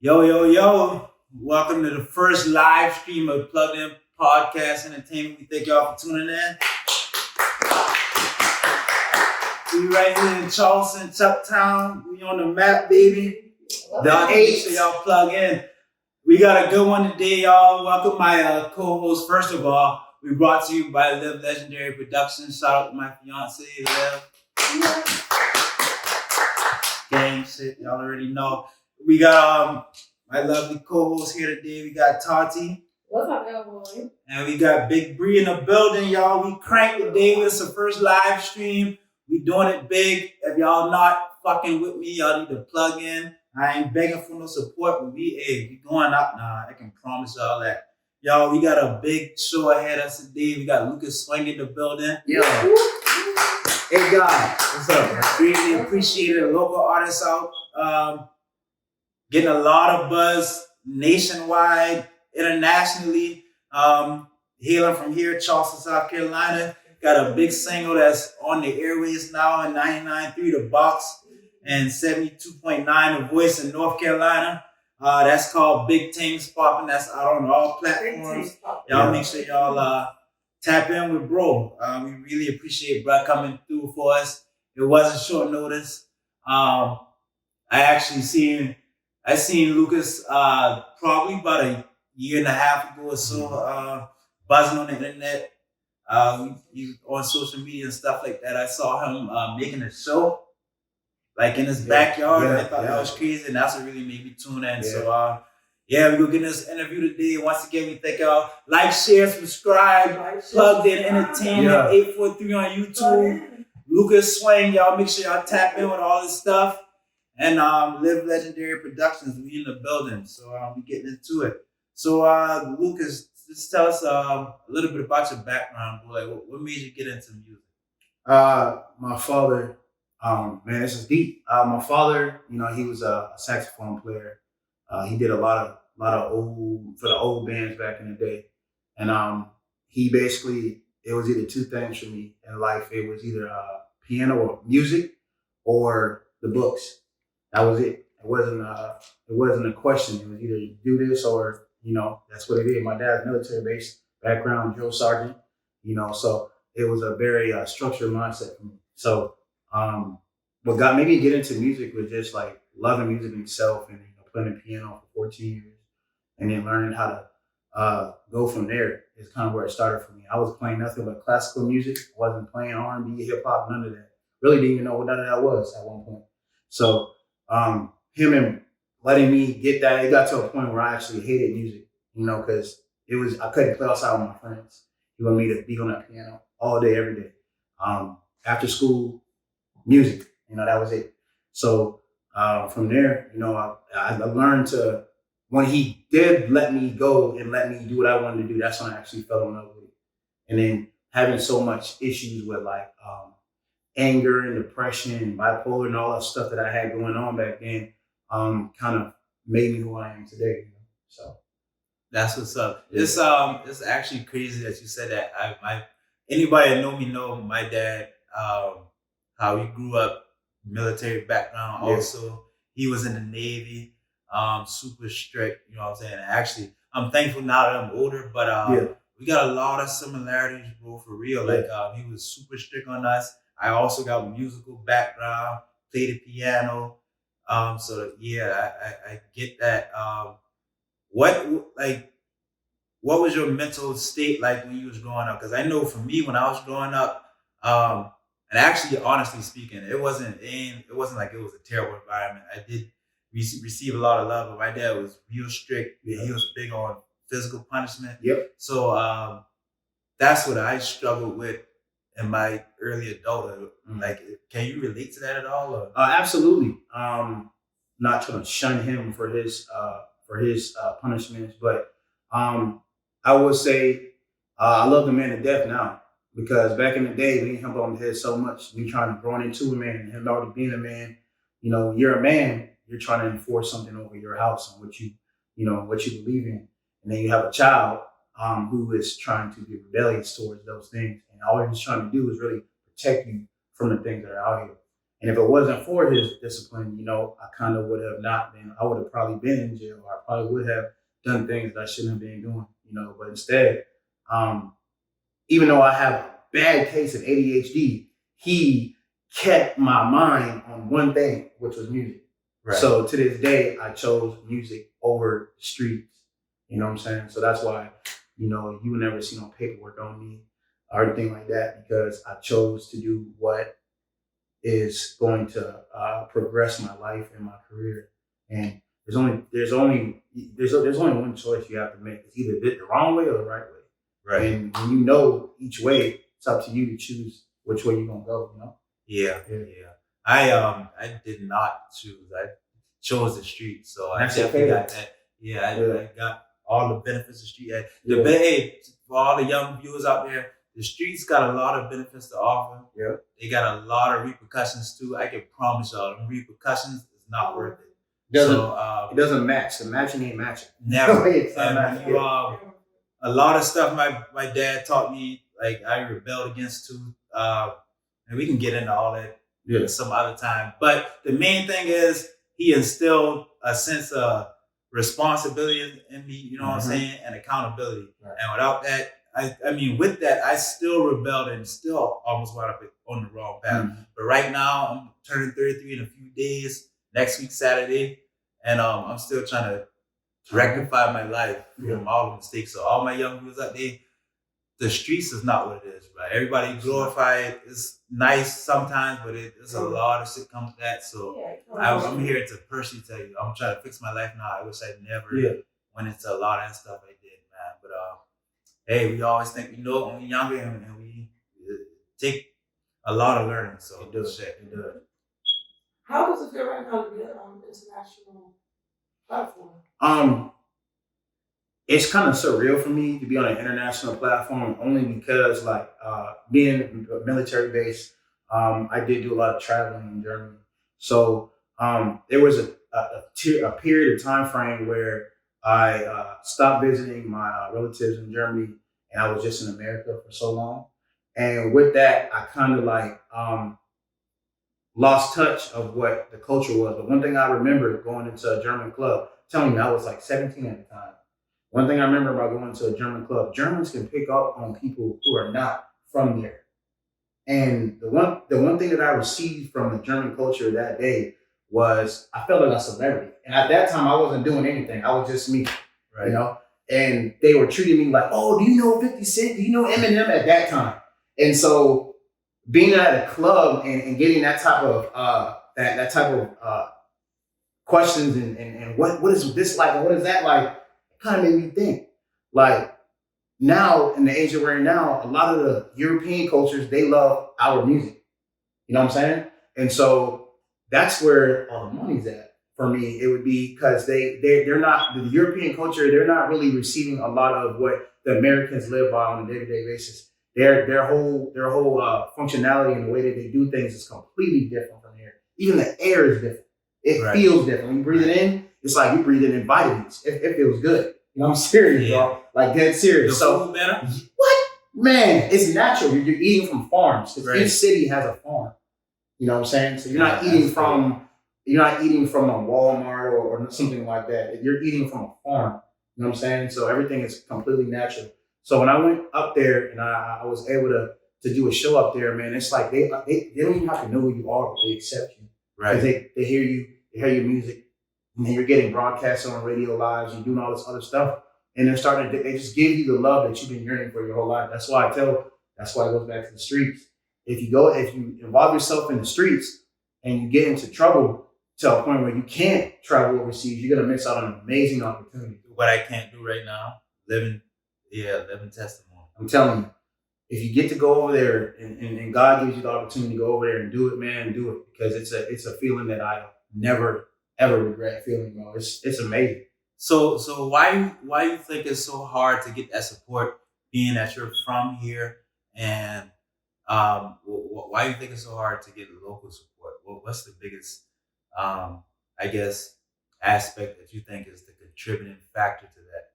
Yo, yo, yo. Welcome to the first live stream of Plugged In Podcast Entertainment. We thank y'all for tuning in. We right here in Charleston, Chucktown. We on the map, baby. Make sure y'all plug in. We got a good one today, y'all. Welcome my co-host. First of all, we brought to you by Live Legendary Productions. Shout out to my fiance, Liv. Gang shit, y'all already know. We got my lovely co-host here today. We got Tati. What's up, boy? And we got Big Bree in the building, y'all. We cranked today. It's the first live stream. We doing it big. If y'all not fucking with me, y'all need to plug in. I ain't begging for no support, but we going up now. I can promise y'all that. Y'all, we got a big show ahead of us today. We got Lukas Swing in the building. Yo. Hey, God. What's up? Greatly appreciated. Local artists out. Getting a lot of buzz nationwide, internationally. Hailing from here, Charleston, South Carolina. Got a big single that's on the airways now in 99.3 The Box and 72.9 The Voice in North Carolina. That's called Big Things Poppin'. That's out on all platforms. Y'all make sure y'all tap in with bro. We really appreciate bro coming through for us. It wasn't short notice. I seen Lukas probably about a year and a half ago or so, buzzing on the internet. He on social media and stuff like that. I saw him making a show, like in his backyard. And I thought that was crazy, and that's what really made me tune in. So, we're gonna get this interview today. Once again, we thank y'all. Like, share, subscribe. Plugged In Entertainment 843 on YouTube. Lukas Swing, y'all make sure y'all tap in with all this stuff. And Live Legendary Productions, we in the building. So we getting into it. So Lukas, just tell us a little bit about your background, boy. What made you get into music? My father, man, this is deep. My father, he was a saxophone player. He did a lot of old bands back in the day. And he basically, it was either two things for me in life. It was either piano or music or the books. That was it. It wasn't a question. It was either you do this or, that's what it is. My dad's military-based background, drill sergeant, so it was a very structured mindset for me. So what got me to get into music was just like loving music itself and playing the piano for 14 years and then learning how to go from there is kind of where it started for me. I was playing nothing but classical music. I wasn't playing R&B, hip-hop, none of that. Really didn't even know what none of that was at one point. So him and letting me get that, it got to a point where I actually hated music, because I couldn't play outside with my friends. He wanted me to be on that piano all day, every day. After school, music, that was it. So from there, I learned to, when he did let me go and let me do what I wanted to do, that's when I actually fell in love with it. And then having so much issues with like anger and depression and bipolar and all that stuff that I had going on back then, kind of made me who I am today. So that's what's up. It's actually crazy that you said that. Anybody that know me know my dad, how he grew up, military background. Also, he was in the Navy, super strict. You know what I'm saying? Actually, I'm thankful now that I'm older, but we got a lot of similarities, bro. For real, like he was super strict on us. I also got a musical background, play the piano. So yeah, I get that. What was your mental state like when you was growing up? Because I know for me, when I was growing up, and actually, honestly speaking, it wasn't like it was a terrible environment. I did receive a lot of love, but my dad was real strict. He was big on physical punishment. Yep. So that's what I struggled with in my early adulthood. Like, can you relate to that at all? Or? Absolutely. Not trying to shun him for his punishments, but I would say I love the man to death now, because back in the day, me and him on the head so much. Me trying to grow into a man, and him already being a man. When you're a man, you're trying to enforce something over your house and what you believe in, and then you have a child who is trying to be rebellious towards those things, and all he's trying to do is really protect you from the things that are out here. And if it wasn't for his discipline, I kind of would have not been. I would have probably been in jail. Or I probably would have done things that I shouldn't have been doing. But instead, um, even though I have a bad case of ADHD, he kept my mind on one thing, which was music. Right. So to this day, I chose music over the streets. You know what I'm saying? So that's why, you will never see no paperwork on me or anything like that, because I chose to do what is going to progress my life and my career. And there's only one choice you have to make. It's either the wrong way or the right way. Right. And when you know each way, it's up to you to choose which way you're gonna go. Yeah. I did not choose. I chose the street. So I definitely got that. I got all the benefits of the street. Hey, for all the young viewers out there, the streets got a lot of benefits to offer. Yeah. They got a lot of repercussions too. I can promise y'all, the repercussions is not worth it. It doesn't match. The matching ain't matching. Never. A lot of stuff my dad taught me, like I rebelled against too. And we can get into all that some other time. But the main thing is he instilled a sense of responsibility in me, you know what I'm saying, and accountability. Right. And without that, with that, I still rebelled and still almost wound up on the wrong path. Mm-hmm. But right now, I'm turning 33 in a few days, next week, Saturday. And I'm still trying to rectify my life from all the mistakes. So all my young viewers out there, the streets is not what it is, right? Everybody glorify it. It's nice sometimes, but there's a lot of shit comes with that. So I'm here to personally tell you, I'm trying to fix my life now. I wish I never went into a lot of that stuff I did, man. But hey, we always think we know when we're younger, and we take a lot of learning. So it does. How does it feel right now to be an international platform? It's kind of surreal for me to be on an international platform, only because being military based, I did do a lot of traveling in Germany. So there was a period of time frame where I stopped visiting my relatives in Germany, and I was just in America for so long. And with that, I kind of lost touch of what the culture was. But one thing I remember going into a German club, telling you I was 17 at the time. One thing I remember about going to a German club, Germans can pick up on people who are not from there. And the one thing that I received from the German culture that day was I felt like a celebrity. And at that time, I wasn't doing anything. I was just me, right? And they were treating me like, oh, do you know 50 Cent? Do you know Eminem at that time? And so being at a club and getting that type of questions and what is this like and what is that like, kind of made me think. Like now in the age that we're in now, a lot of the European cultures, they love our music. You know what I'm saying? And so that's where all the money's at for me. It would be because they're not, the European culture, they're not really receiving a lot of what the Americans live by on a day-to-day basis. Their whole functionality and the way that they do things is completely different from here. Even the air is different. It feels different. When you breathe it in, it's like you breathe in vitamins. It feels good. I'm serious, bro. Like dead serious. The food better? What? Man, it's natural. You're eating from farms. Because each city has a farm. You know what I'm saying? So you're not eating from a Walmart or something like that. You're eating from a farm. You know what I'm saying? So everything is completely natural. So when I went up there and I was able to do a show up there, man, it's like they don't even have to know who you are, but they accept you. Right. Because they hear you, they hear your music, and you're getting broadcast on radio lives, you're doing all this other stuff. And they just give you the love that you've been yearning for your whole life. That's why it goes back to the streets. If you involve yourself in the streets and you get into trouble to a point where you can't travel overseas, you're going to miss out on an amazing opportunity. What I can't do right now, living testimony. I'm telling you, if you get to go over there and God gives you the opportunity to go over there and do it, man, do it. Because it's a feeling that I never, ever regret feeling, bro. It's amazing. So why you think it's so hard to get that support, being that you're from here, and why you think it's so hard to get local support? What's the biggest, I guess, aspect that you think is the contributing factor to that?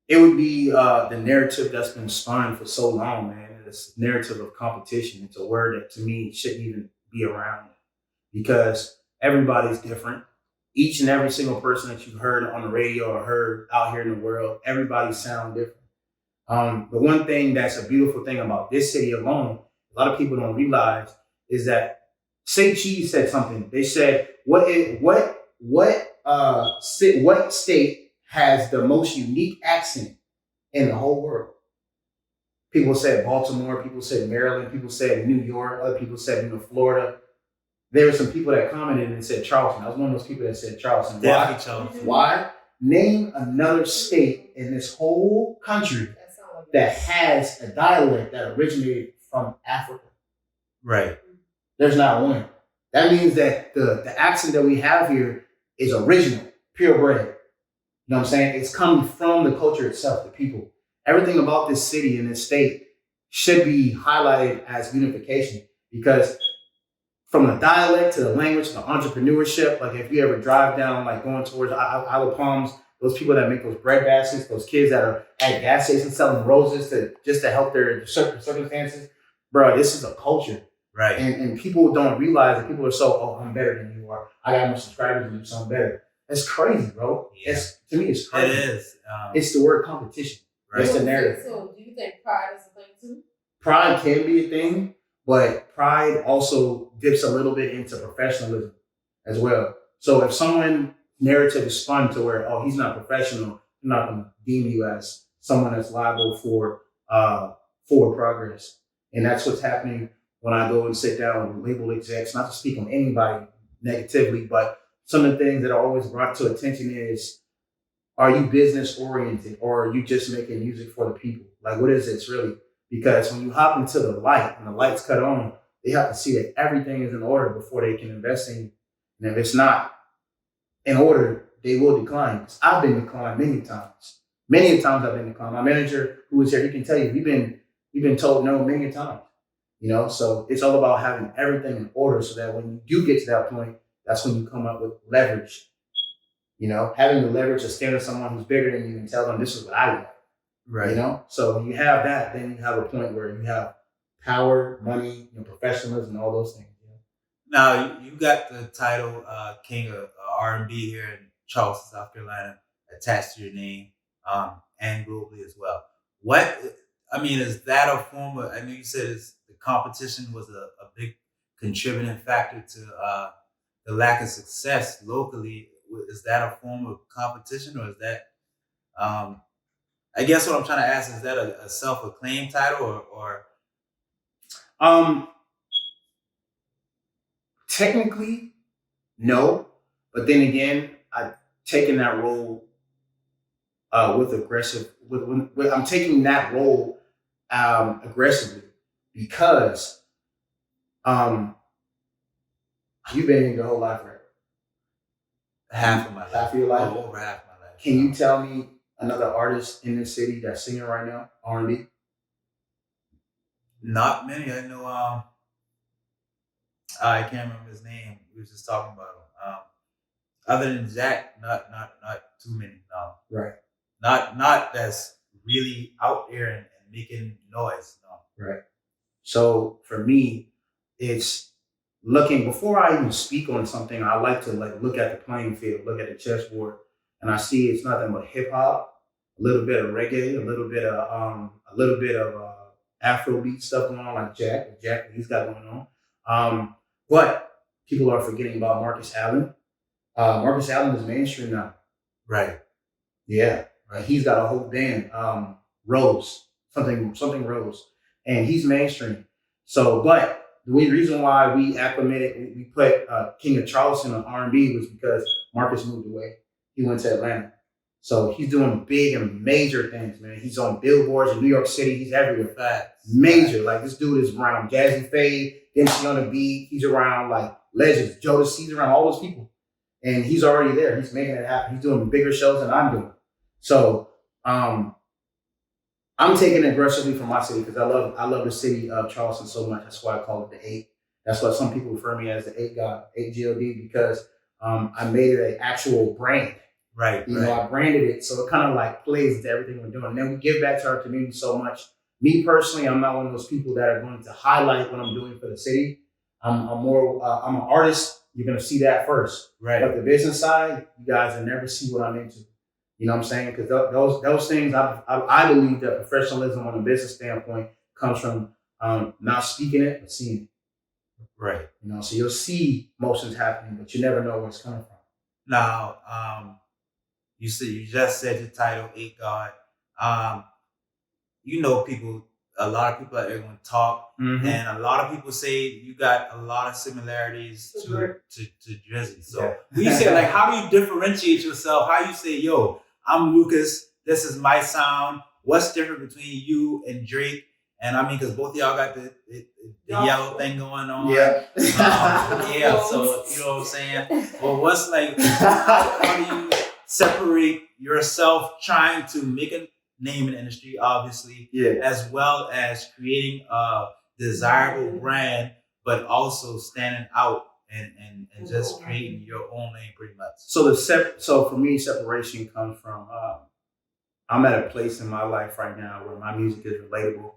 It would be the narrative that's been spun for so long, man. This narrative of competition. It's a word that to me shouldn't even be around you because everybody's different. Each and every single person that you've heard on the radio or heard out here in the world, everybody sounds different. The one thing that's a beautiful thing about this city alone, a lot of people don't realize, is that Say Cheese said something. They said, what state has the most unique accent in the whole world? People said Baltimore, people said Maryland, people said New York, other people said Florida. There were some people that commented and said Charleston. I was one of those people that said Charleston. Definitely Charleston. Why? Name another state in this whole country that has a dialect that originated from Africa. Right. There's not one. That means that the accent that we have here is original, purebred. You know what I'm saying? It's coming from the culture itself, the people. Everything about this city and this state should be highlighted as unification because from the dialect to the language to the entrepreneurship, like if you ever drive down, like going towards Isle of Palms, those people that make those bread baskets, those kids that are at gas stations selling roses to help their circumstances, bro, this is a culture. Right. And people don't realize that people are so, oh, I'm better than you are. I got more subscribers than you, so I'm better. That's crazy, bro. Yeah. To me, it's crazy. It is. It's the word competition. Right. It's the narrative. So do you think pride is a thing too? Pride can be a thing, but pride also dips a little bit into professionalism as well. So if someone narrative is spun to where, oh, he's not professional, I'm not going to deem you as someone that's liable for forward progress. And that's what's happening when I go and sit down with label execs, not to speak on anybody negatively, but some of the things that are always brought to attention is, are you business oriented or are you just making music for the people? Like, what is this really? Because when you hop into the light and the lights cut on, they have to see that everything is in order before they can invest in you. And if it's not in order, they will decline. I've been declined many times. Many times I've been declined. My manager, who is here, he can tell you, we've been told no many times. You know, so it's all about having everything in order so that when you do get to that point, that's when you come up with leverage. You know, having the leverage to stand with someone who's bigger than you and tell them this is what I want. Right. You know, so when you have that, then you have a point where you have power, money, professionalism, and all those things. You know? Now you got the title King of R&B here in Charleston, South Carolina, attached to your name, and globally as well. Is that a form of? I know you said the competition was a big contributing factor to the lack of success locally. Is that a form of competition, or is that? I guess what I'm trying to ask is that a self-acclaimed title, or? Technically, no, but then again, I've taken that role with aggressive. I'm taking that role aggressively because you've been in your whole life, right? Half of my life. Half of your life? Over half of my life. Can you tell me another artist in this city that's singing right now, R&B? Not many. I know. I can't remember his name. We were just talking about him. Other than Jack, not too many. No. Right. Not that's really out there and making noise. No. Right. So for me, it's looking before I even speak on something. I like to look at the playing field, look at the chessboard, and I see it's nothing but hip hop, a little bit of reggae, a little bit of Afrobeat stuff going on, like Jack he's got going on. But people are forgetting about Marcus Allen. Marcus Allen is mainstream now. Right. Yeah. Right. He's got a whole band, Rose, something Rose, and he's mainstream. So, but the reason why we put King of Charleston on R&B was because Marcus moved away. He went to Atlanta. So he's doing big and major things, man. He's on billboards in New York City. He's everywhere. Facts. Major. Like, this dude is around Jazzy Faye, Dempsey on the beat. He's around like legends, Jodeci. He's around all those people. And he's already there. He's making it happen. He's doing bigger shows than I'm doing. So I'm taking it aggressively from my city because I love the city of Charleston so much. That's why I call it the 8. That's why some people refer me as the 8 God, 8 God, because I made it an actual brand. Right. You know, I branded it, so it kind of like plays into everything we're doing. And then we give back to our community so much. Me personally, I'm not one of those people that are going to highlight what I'm doing for the city. I'm an artist. You're gonna see that first. Right. But the business side, you guys will never see what I'm into. You know what I'm saying? Because those things, I believe that professionalism on a business standpoint comes from not speaking it, but seeing it. Right. You know, so you'll see motions happening, but you never know where it's coming from. Now, you just said the title, Eight God. You know, a lot of people out there going to talk, and a lot of people say you got a lot of similarities to Drizzy. So when you say, like, how do you differentiate yourself? How you say, yo, I'm Lukas, this is my sound. What's different between you and Drake? And I mean, because both of y'all got the yellow thing going on. Yeah. Yeah, so you know what I'm saying? Well, what's like, how do you separate yourself trying to make a name in the industry, obviously, as well as creating a desirable brand, but also standing out and just creating your own lane pretty much? So so for me, separation comes from I'm at a place in my life right now where my music is relatable.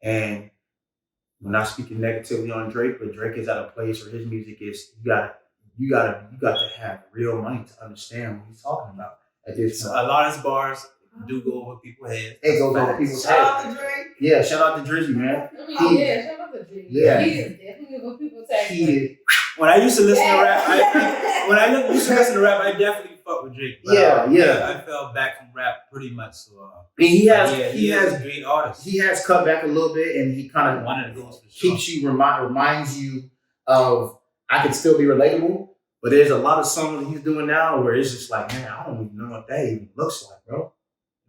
And I'm not speaking negatively on Drake, but Drake is at a place where his music is you got to have real money to understand what he's talking about at this point. A lot of his bars do go over people's heads. It goes over people's heads. Shout out to Drake. Yeah, shout out to Drizzy, man. Shout out to Drake. Yeah. He is definitely over people's heads. When I used to listen to rap, I definitely fuck with Drake. But, I fell back from rap pretty much. So he has great artists. He has cut back a little bit, and he kind of keeps you reminds you of I can still be relatable. But there's a lot of songs he's doing now where it's just like, man, I don't even know what that even looks like, bro.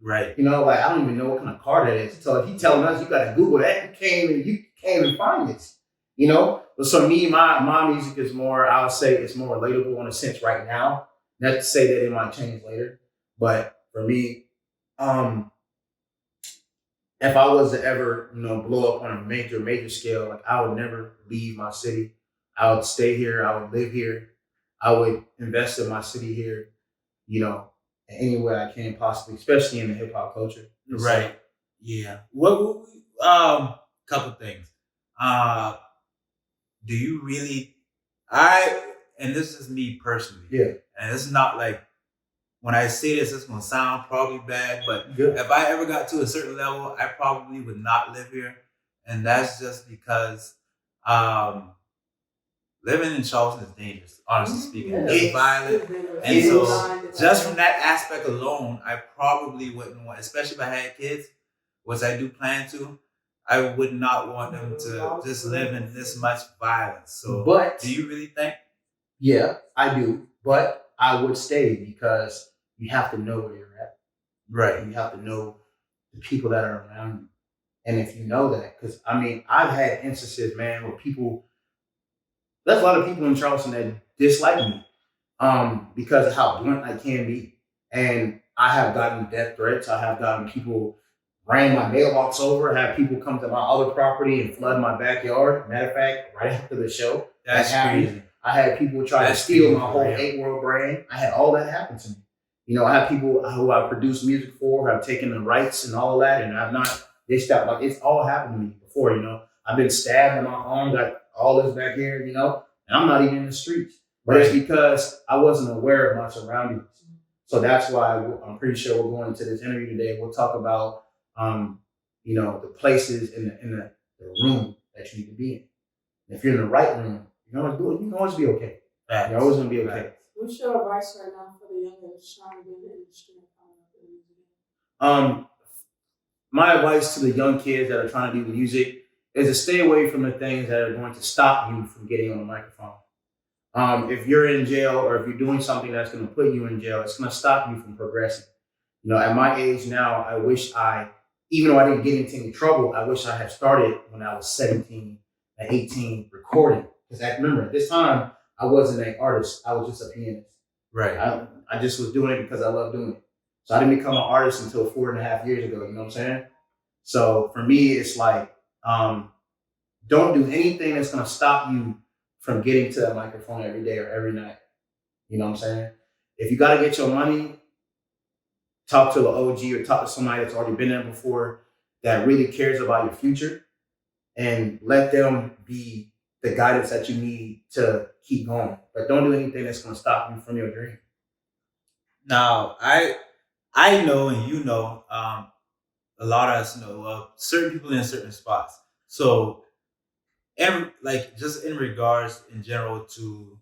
Right. You know, like I don't even know what kind of car that is. So if he's telling us you got to Google that, you can't even find this. You know. But so me, my music is more, I would say it's more relatable in a sense right now. Not to say that it might change later, but for me, if I was to ever, blow up on a major scale, like I would never leave my city. I would stay here. I would live here. I would invest in my city here, in any way I can possibly, especially in the hip hop culture. Right. So, yeah. What couple things. Do you really, and this is me personally. Yeah. And it's not like, when I say this, it's going to sound probably bad, but if I ever got to a certain level, I probably would not live here. And that's just because living in Charleston is dangerous, honestly speaking. It's violent. And so just from that aspect alone, I probably wouldn't want, especially if I had kids, which I do plan to, I would not want them to just live in this much violence. So do you really think? Yeah, I do. But I would stay because you have to know where you're at. Right. And you have to know the people that are around you. And if you know that, because I've had instances, man, where there's a lot of people in Charleston that dislike me because of how blunt I can be. And I have gotten death threats. I have gotten people ran my mailbox over, had people come to my other property and flood my backyard. Matter of fact, right after the show. That's crazy. I had people try to steal my whole 8 World brand. I had all that happen to me. I have people who I produced music for, who have taken the rights and all of that, and I've not dished out. Like, it's all happened to me before, I've been stabbed in my arm, got all this back here, and I'm not even in the streets. But it's because I wasn't aware of my surroundings. So that's why I'm pretty sure we're going into this interview today. We'll talk about, the places in the room that you need to be in. And if you're in the right room, you can always be okay. You're always going to be okay. What's your advice right now for the youngers trying to get in the industry? My advice to the young kids that are trying to do music is to stay away from the things that are going to stop you from getting on the microphone. If you're in jail or if you're doing something that's going to put you in jail, it's going to stop you from progressing. At my age now, I wish even though I didn't get into any trouble, I wish I had started when I was 17 and 18 recording. Because remember, at this time, I wasn't an artist. I was just a pianist. Right. I just was doing it because I love doing it. So I didn't become an artist until 4.5 years ago. You know what I'm saying? So for me, it's like, don't do anything that's going to stop you from getting to that microphone every day or every night. You know what I'm saying? If you got to get your money, talk to an OG or talk to somebody that's already been there before that really cares about your future and let them be the guidance that you need to keep going. But don't do anything that's going to stop you from your dream. Now, I know, and you know, a lot of us know of certain people in certain spots. So, and like just in regards in general to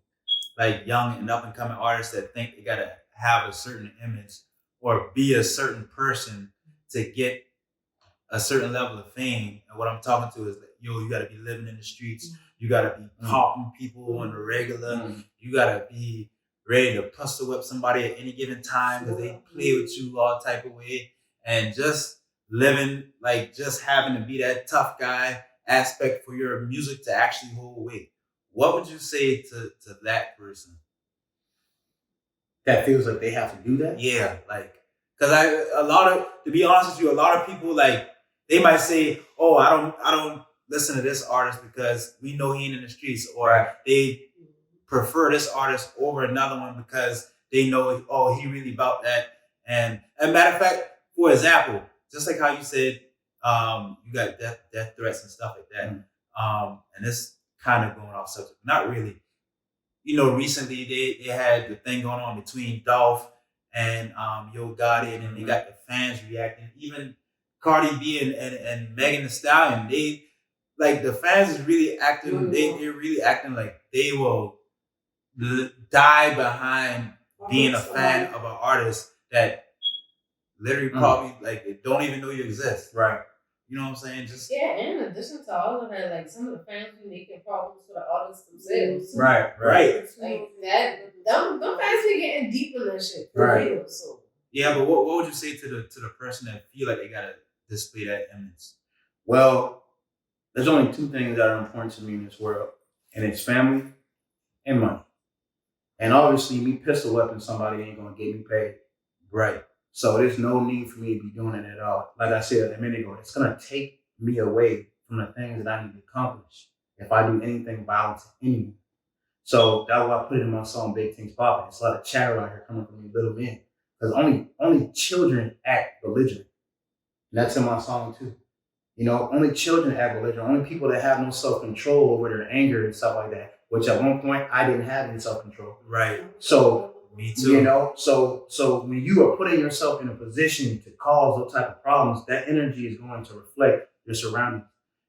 like young and up and coming artists that think they gotta have a certain image or be a certain person to get a certain level of fame. And what I'm talking to is that, you gotta be living in the streets. You gotta be popping people on the regular. You gotta be ready to pistol whip somebody at any given time because they play with you all type of way. And just living, like just having to be that tough guy aspect for your music to actually hold weight. What would you say to that person? That feels like they have to do that? Yeah, like, because to be honest with you, a lot of people, like, they might say, oh, I don't listen to this artist because we know he ain't in the streets, or they prefer this artist over another one because they know, oh, he really about that. And matter of fact, for example, just like how you said, you got death threats and stuff like that. And this kind of going off subject, not really. You know, recently they had the thing going on between Dolph and Yo Gotti, and then they got the fans reacting. Even Cardi B and Megan Thee Stallion, they, like, the fans is really acting. They're really acting like they will die behind being a fan of an artist that literally probably like they don't even know you exist. Right. You know what I'm saying? Just in addition to all of that, like some of the fans be making problems for the artists themselves. Right. Like that, them fans be getting deep in that shit. Right. Real, so. yeah, but what would you say to the person that feel like they gotta display that image? Well, there's only two things that are important to me in this world, and it's family and money. And obviously, me pistol whipping somebody ain't gonna get me paid. Right. So there's no need for me to be doing it at all. Like I said a minute ago, it's gonna take me away from the things that I need to accomplish if I do anything violent to anyone. So that's why I put it in my song "Big Things Poppin'." It's a lot of chatter out here coming from these little men, because only children act belligerent, and that's in my song too. You know, only children act belligerent. Only people that have no self-control over their anger and stuff like that. Which at one point I didn't have any self-control. Right. So. Me too. You know, so when you are putting yourself in a position to cause those type of problems, that energy is going to reflect your surroundings.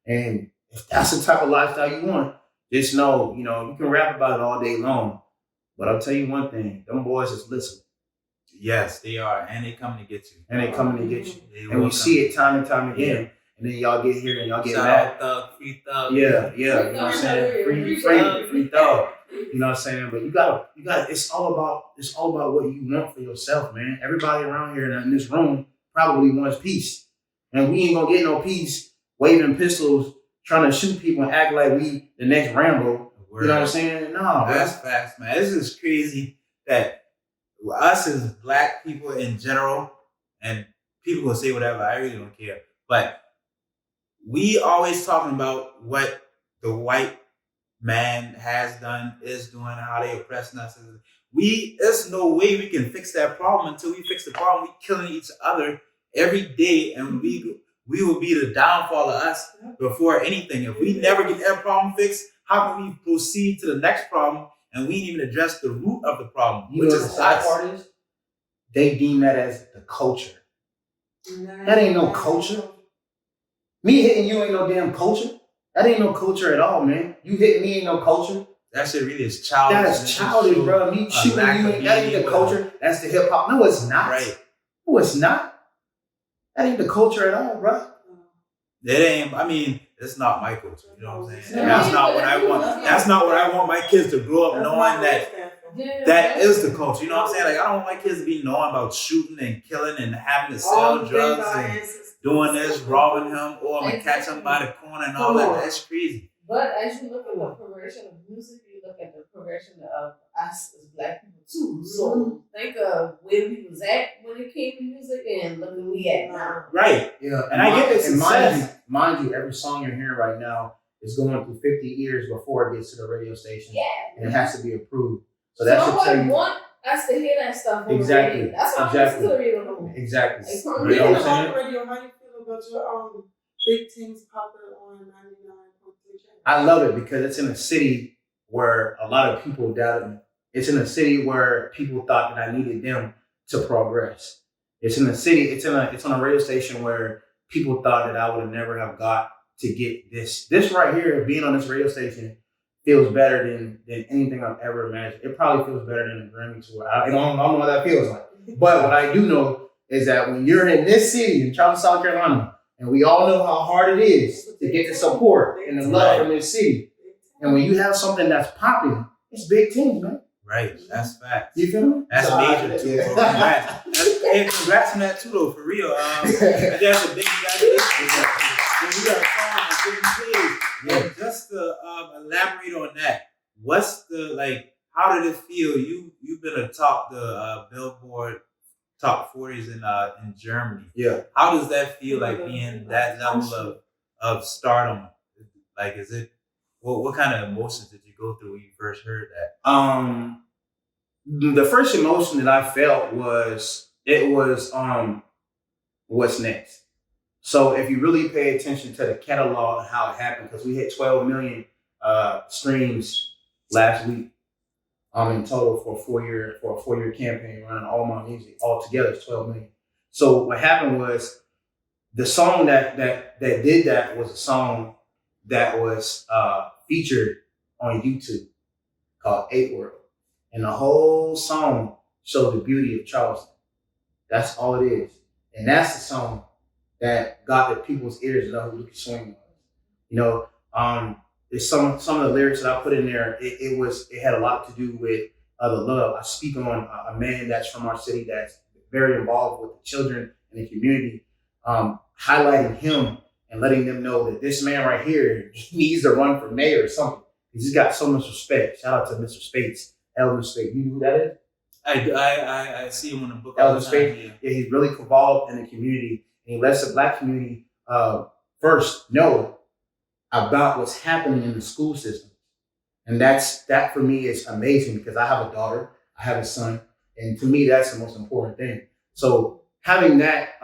And if that's the type of lifestyle you want, just know, you know, you can rap about it all day long. But I'll tell you one thing, them boys is listening. Yes, they are. And they coming to get you. And they coming to get you. They And we see it time and time again. Yeah. And then y'all get here and y'all get Shout mad. out Thug, Free Thug. Yeah. You know what I'm saying? Free Thug. You know what I'm saying? But you gotta, it's all about what you want for yourself, man. Everybody around here in this room probably wants peace. And we ain't gonna get no peace waving pistols, trying to shoot people and act like we the next Rambo. You know what I'm saying? No, that's facts, man. This is crazy that us as black people in general, and people will say whatever, I really don't care. But we always talking about what the white man has done, is doing, how they oppressing us. There's no way we can fix that problem until we fix the problem. We killing each other every day, and we will be the downfall of us before anything. If we never get that problem fixed, how can we proceed to the next problem and we ain't even address the root of the problem? You know what the sad part is? They deem that as the culture. That ain't no culture. Me hitting you ain't no damn culture. That ain't no culture at all, man. You hitting me ain't no culture. That shit really is childish. That is childish, bro. Me shooting you, that ain't the culture. That's the hip hop. No, it's not. Right. No, it's not. That ain't the culture at all, bro. It ain't. I mean, it's not my culture. You know what I'm saying? That's not what I want. That's not what I want my kids to grow up knowing that is the culture. You know what I'm saying? Like, I don't want my kids to be knowing about shooting and killing and having to sell drugs and doing this, robbing him, or I'm gonna catch him by the corner and all that. That's crazy. But as you look at the progression of music, you look at the progression of us as black people too. So think of where we was at when it came to music and look where we at now. Right. Yeah. And I get this success. Mind you, every song you're hearing right now is going through 50 years before it gets to the radio station. Yeah. And it has to be approved. So that should tell you. Want us to hear that stuff. Exactly. That's why I listen to the radio. Exactly. Like, you know what I'm saying? Radio, how do you feel about your Big Things Poppin' on 99.3 channel? I love it because it's in a city where a lot of people doubted me. It's in a city where people thought that I needed them to progress. It's in a city. It's on a radio station where people thought that I would have never have got to get this. This right here, being on this radio station, feels better than anything I've ever imagined. It probably feels better than a Grammy tour. I don't know what that feels like. But what I do know is that when you're in this city, in Charleston, South Carolina, and we all know how hard it is to get the support and the love from this city, and when you have something that's popping, it's big things, man. Right, that's facts. You feel me? That's major too. Yeah. Congrats. And congrats on that too, though, for real. That's a big congratulations. We got a song in 50 days. And just to elaborate on that, what's the how did it feel? You've been atop the Billboard top 40s in Germany. Yeah. How does that feel like being that level of stardom? Like, is it what kind of emotions did you go through when you first heard that? The first emotion that I felt was what's next. So if you really pay attention to the catalog and how it happened, because we hit 12 million streams last week in total for a 4-year campaign running all my music all together is 12 million. So what happened was the song that did that was a song that was featured on YouTube called 8 World. And the whole song showed the beauty of Charleston. That's all it is. And that's the song that got the people's ears to know who Lukas Swing was. You know, there's some of the lyrics that I put in there, it had a lot to do with the love. I speak on a man that's from our city that's very involved with the children and the community, highlighting him and letting them know that this man right here needs to run for mayor or something. He's just got so much respect. Shout out to Mr. Spates, Elder Spates. You know who that is? I see him in the book. Elder Spates. Yeah, he's really involved in the community, and he lets the Black community first know about what's happening in the school system. And that for me is amazing because I have a daughter, I have a son, and to me that's the most important thing. So having that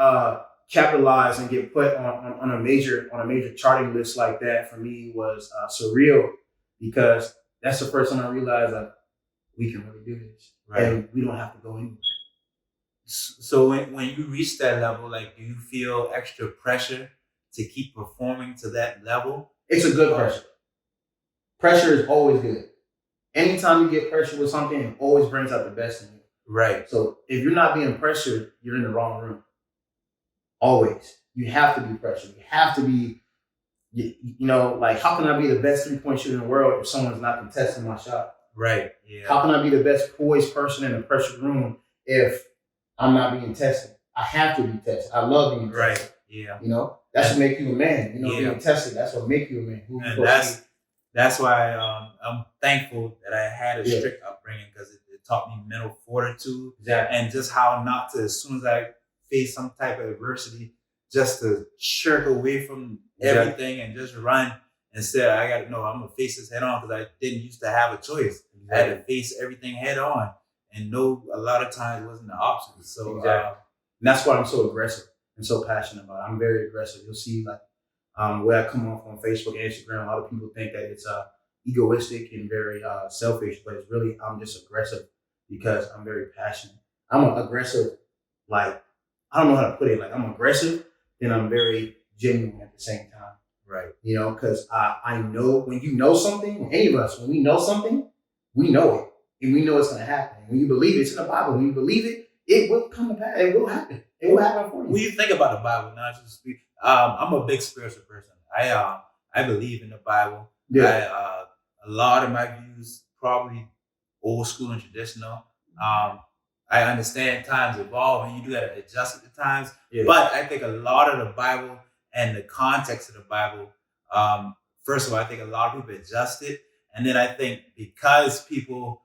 capitalized and get put on a major charting list like that for me was surreal, because that's the first time I realized that we can really do this, right? And we don't have to go anywhere. So when you reach that level, like, do you feel extra pressure to keep performing to that level? It's a good pressure. Pressure is always good. Anytime you get pressure with something, it always brings out the best in you. Right. So if you're not being pressured, you're in the wrong room. Always. You have to be pressured. You have to be, you know, like, how can I be the best 3-point shooter in the world if someone's not contesting my shot? Right. Yeah. How can I be the best poised person in the pressured room if I'm not being tested? I have to be tested. I love being tested. Right. Yeah. You know, that's what makes you a man. You know, being tested, that's what makes you a man. And that's why I'm thankful that I had a strict upbringing, because it taught me mental fortitude. Exactly. And just how not to, as soon as I face some type of adversity, just to shirk away from everything and just run. Instead, I got to know I'm going to face this head on, because I didn't used to have a choice. Exactly. I had to face everything head on, and know a lot of times it wasn't the option. So and that's why I'm so aggressive and so passionate about it. I'm very aggressive. You'll see, like, where I come off on Facebook and Instagram, a lot of people think that it's egoistic and very selfish, but it's really, I'm just aggressive because I'm very passionate. I'm aggressive, like, I don't know how to put it. Like, I'm aggressive, then I'm very genuine at the same time. Right. You know, because I know when you know something, any of us, when we know something, we know it. And we know it's going to happen. When you believe it, it's in the Bible. When you believe it, it will come to pass. It will happen. It will happen for you. When you think about the Bible, not just speak, I'm a big spiritual person. I believe in the Bible. Yeah. A lot of my views probably old school and traditional. I understand times evolve, and you do have to adjust with the times. Yeah. But I think a lot of the Bible and the context of the Bible, first of all, I think a lot of people adjust it. And then I think because people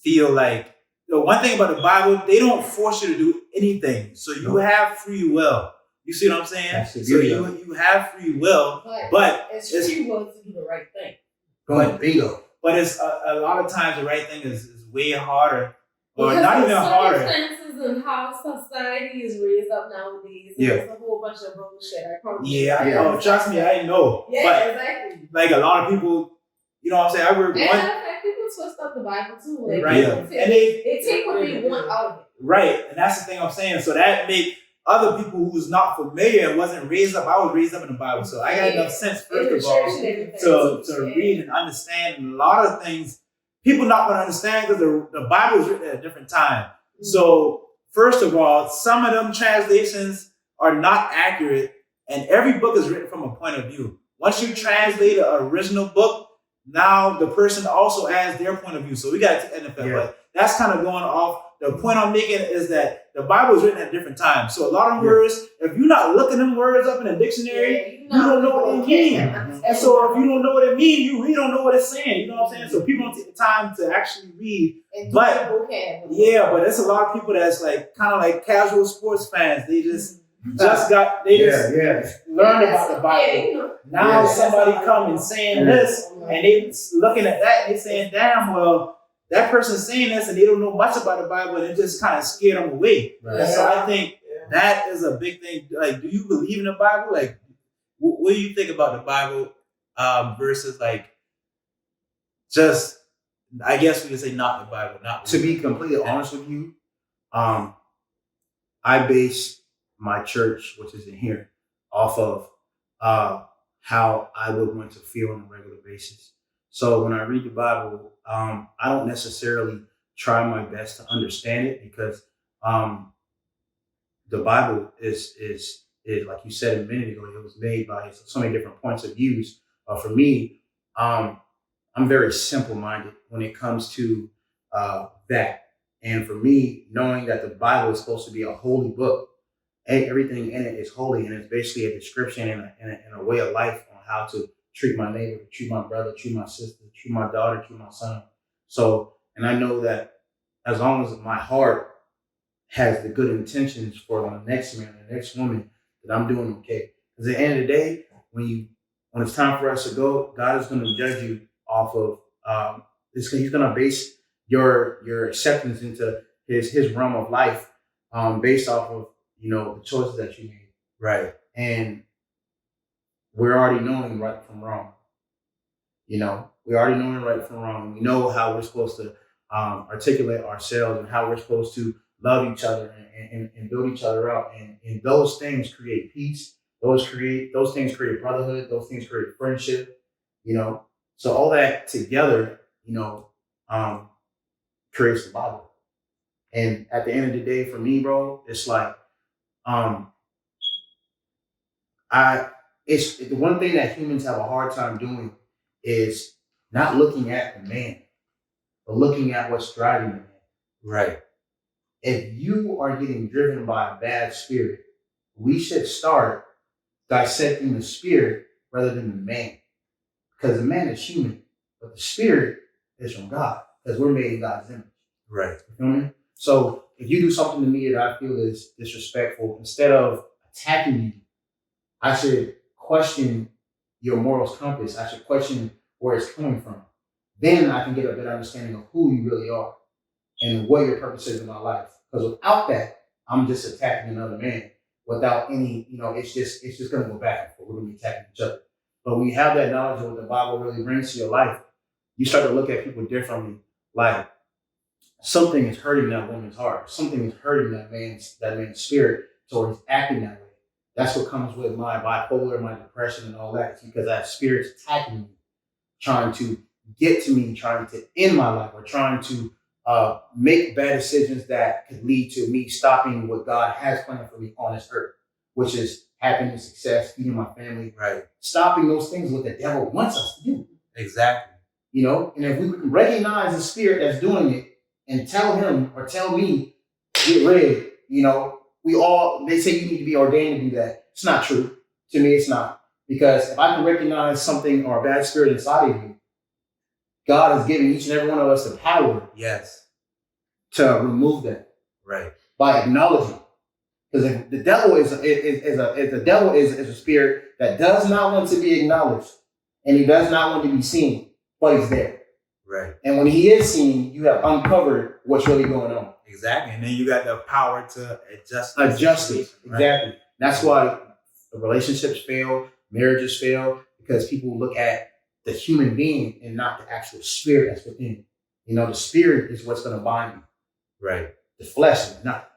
feel like, the one thing about the Bible, they don't force you to do anything. So you have free will. You see what I'm saying? So you have free will, but it's free will to do the right thing. Bingo. But it's a lot of times the right thing is way harder or because not the even harder. circumstances and how society is raised up nowadays. Yeah. It's a whole bunch of bullshit. I promise. Yeah, trust me, I know. Yeah, but exactly. like a lot of people, you know what I'm saying? I work And one. in fact, people twist up the Bible too. Like, Right. people And they take what they want out of it. Right, and that's the thing I'm saying. So that make other people who's not familiar and wasn't raised up. I was raised up in the Bible, so I got enough sense first of all to read and understand. And a lot of things people not going to understand because the Bible is written at a different time. Mm-hmm. So first of all, some of them translations are not accurate, and every book is written from a point of view. Once you translate an original book, now the person also adds their point of view. So we got to take that in effect. But that's kind of going off. The point I'm making is that the Bible is written at different times. So a lot of words, if you're not looking them words up in a dictionary, you don't know what they mean. And so if you don't know what it means, you really don't know what it's saying. You know what I'm saying? So people don't take the time to actually read. But it's a lot of people that's like kind of like casual sports fans. They just learned about the Bible. Now somebody come and saying this, and they looking at that and they saying, damn, well, that person's saying this and they don't know much about the Bible and it just kind of scared them away. Right. And so I think that is a big thing. Like, do you believe in the Bible? Like, what do you think about the Bible versus like just, I guess we could say not the Bible. Not to be completely honest with you, I base my church, which is in here, off of how I would want to feel on a regular basis. So when I read the Bible, I don't necessarily try my best to understand it because the Bible is like you said a minute ago, it was made by so many different points of views. For me, I'm very simple-minded when it comes to that. And for me, knowing that the Bible is supposed to be a holy book, everything in it is holy, and it's basically a description and a way of life on how to treat my neighbor, treat my brother, treat my sister, treat my daughter, treat my son. So, and I know that as long as my heart has the good intentions for the next man, the next woman, that I'm doing okay. Because at the end of the day, when it's time for us to go, God is going to judge you off of, He's going to base your acceptance into his realm of life based off of, the choices that you made. Right. And we're already knowing right from wrong. We're already knowing right from wrong. We know how we're supposed to articulate ourselves and how we're supposed to love each other and build each other up. And those things create peace. Those things create brotherhood. Those things create friendship. So all that together, creates the Bible. And at the end of the day, for me, bro, it's like, it's the one thing that humans have a hard time doing is not looking at the man, but looking at what's driving the man. Right. If you are getting driven by a bad spirit, we should start dissecting the spirit rather than the man. Because the man is human, but the spirit is from God, because we're made in God's image. Right. You feel me? So if you do something to me that I feel is disrespectful, instead of attacking you, I should question your morals compass. I should question where it's coming from. Then I can get a good understanding of who you really are and what your purpose is in my life. Because without that, I'm just attacking another man without any, it's just going to go back and forth. We're going to be attacking each other. But when you have that knowledge of what the Bible really brings to your life, you start to look at people differently. Like, something is hurting that woman's heart. Something is hurting that man's spirit, so he's acting that way. That's what comes with my bipolar, my depression, and all that. It's because that spirit's attacking me, trying to get to me, trying to end my life, or trying to make bad decisions that could lead to me stopping what God has planned for me on this earth, which is happiness, success, feeding my family. Right. Stopping those things what the devil wants us to do. Exactly. And if we can recognize the spirit that's doing it and tell him or tell me, get rid, they say you need to be ordained to do that. It's not true. To me, it's not. Because if I can recognize something or a bad spirit inside of you, God has given each and every one of us the power to remove that. Right. By acknowledging. Because if the devil is a spirit that does not want to be acknowledged and he does not want to be seen, but he's there. Right. And when he is seen, you have uncovered what's really going on. Exactly. And then you got the power to adjust it. Exactly. Right? That's why relationships fail, marriages fail, because people look at the human being and not the actual spirit that's within. You know, the spirit is what's going to bind you. Right. The flesh is not.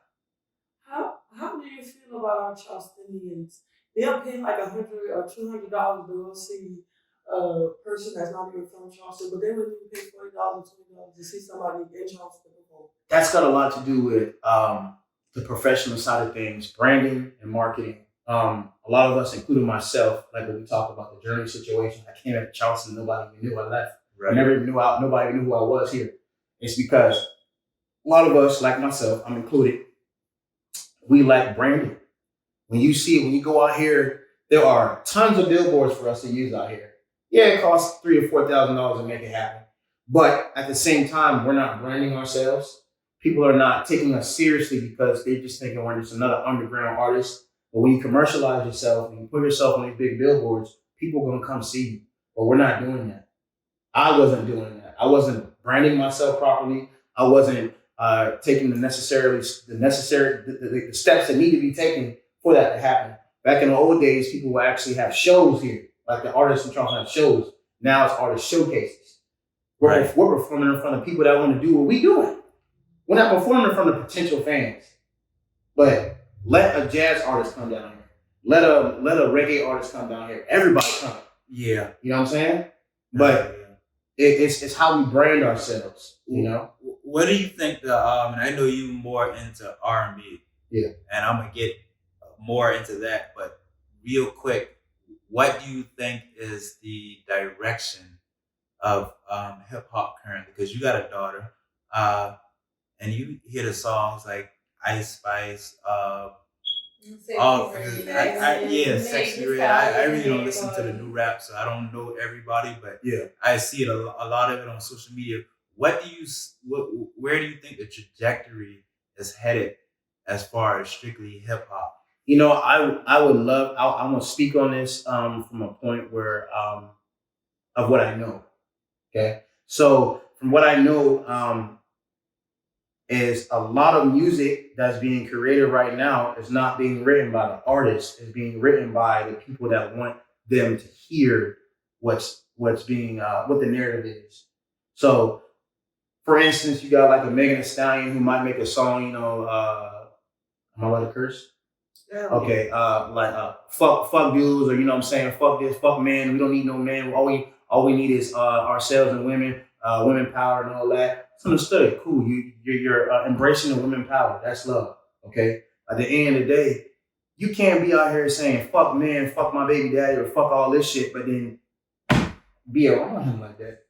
How do you feel about our Charlestonians? They'll pay like $100 or $200 to go see a person that's not even from Charleston, but they wouldn't even pay $40 or $20 to see somebody in Charleston before. That's got a lot to do with the professional side of things, branding and marketing. A lot of us, including myself, like when we talked about the journey situation, I came to Charleston, nobody even knew I left. Right. I never even nobody even knew who I was here. It's because a lot of us, like myself, I'm included, we lack branding. When you go out here, there are tons of billboards for us to use out here. Yeah, it costs $3,000 or $4,000 to make it happen. But at the same time, we're not branding ourselves. People are not taking us seriously because they're just thinking we're just another underground artist. But when you commercialize yourself and you put yourself on these big billboards, people are going to come see you. But we're not doing that. I wasn't doing that. I wasn't branding myself properly. I wasn't taking the steps that need to be taken for that to happen. Back in the old days, people would actually have shows here, like the artists in Charleston have shows. Now it's artist showcases. We're performing in front of people that want to do what we're doing. We're not performing in front of potential fans. But let a jazz artist come down here. Let a reggae artist come down here. Everybody come. Yeah. You know what I'm saying? But it's how we brand ourselves, you know? What do you think and I know you more into R&B. Yeah. And I'm going to get more into that, but real quick, what do you think is the direction of hip hop currently? Because you got a daughter, and you hear the songs like Ice Spice, Sexy Red. I really don't listen to the new rap, so I don't know everybody, but yeah, I see it a lot of it on social media. Where do you think the trajectory is headed as far as strictly hip hop? You know, I would love. I'm gonna speak on this from a point where of what I know. Okay, so from what I know, is a lot of music that's being created right now is not being written by the artists. It's being written by the people that want them to hear what's being what the narrative is. So, for instance, you got like a Megan Thee Stallion who might make a song. You know, am I allowed to curse? Yeah. Okay, fuck dudes, or you know what I'm saying, fuck this, fuck men. We don't need no man. All we need is ourselves and women, women power and all that. It's understood. Cool. You're embracing the women power. That's love. Okay. At the end of the day, you can't be out here saying fuck men, fuck my baby daddy, or fuck all this shit, but then be around him like that.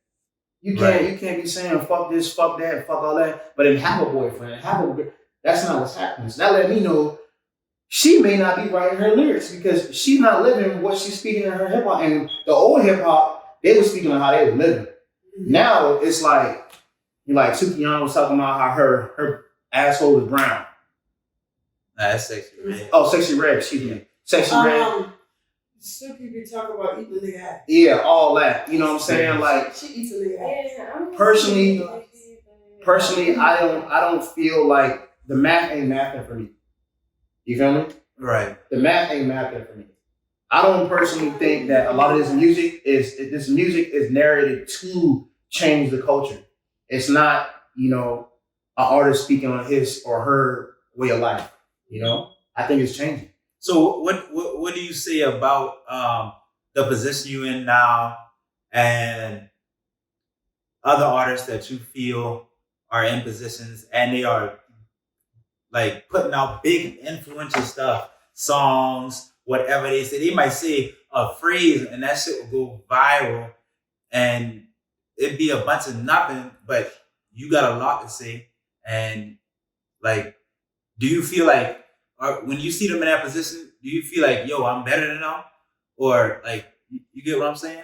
You can't be saying fuck this, fuck that, fuck all that, but then have a boyfriend, that's not what's happening. So that let me know she may not be writing her lyrics because she's not living what she's speaking in her hip hop. And the old hip hop, they were speaking on how they were living. Now it's like Tatyana was talking about how her asshole is brown. That's Sexy Red. Oh, Sexy Red, excuse me. Sexy Red. Suki be talking about eating the ass. Yeah, all that. You know what I'm saying? Like, she eats the ass. Personally, I don't feel like the math ain't mathing for me. You feel me? Right. The math ain't mathing for me. I don't personally think that a lot of this music is narrated to change the culture. It's not, you know, an artist speaking on his or her way of life. You know, I think it's changing. So what do you say about the position you're in now and other artists that you feel are in positions and they are like putting out big influential stuff, songs, whatever they say. They might say a phrase and that shit will go viral and it'd be a bunch of nothing, but you got a lot to say. And like, do you feel like when you see them in that position, do you feel like, yo, I'm better than them? Or like, you get what I'm saying?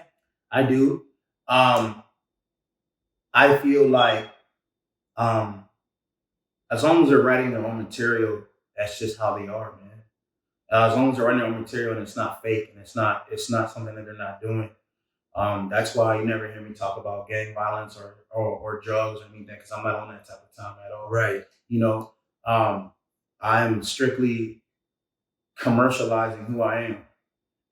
I do. I feel like as long as they're writing their own material, that's just how they are, man. As long as they're writing their own material and it's not fake and it's not something that they're not doing, That's why you never hear me talk about gang violence or drugs or anything, because I'm not on that type of time at all. Right. You know, I'm strictly commercializing who I am.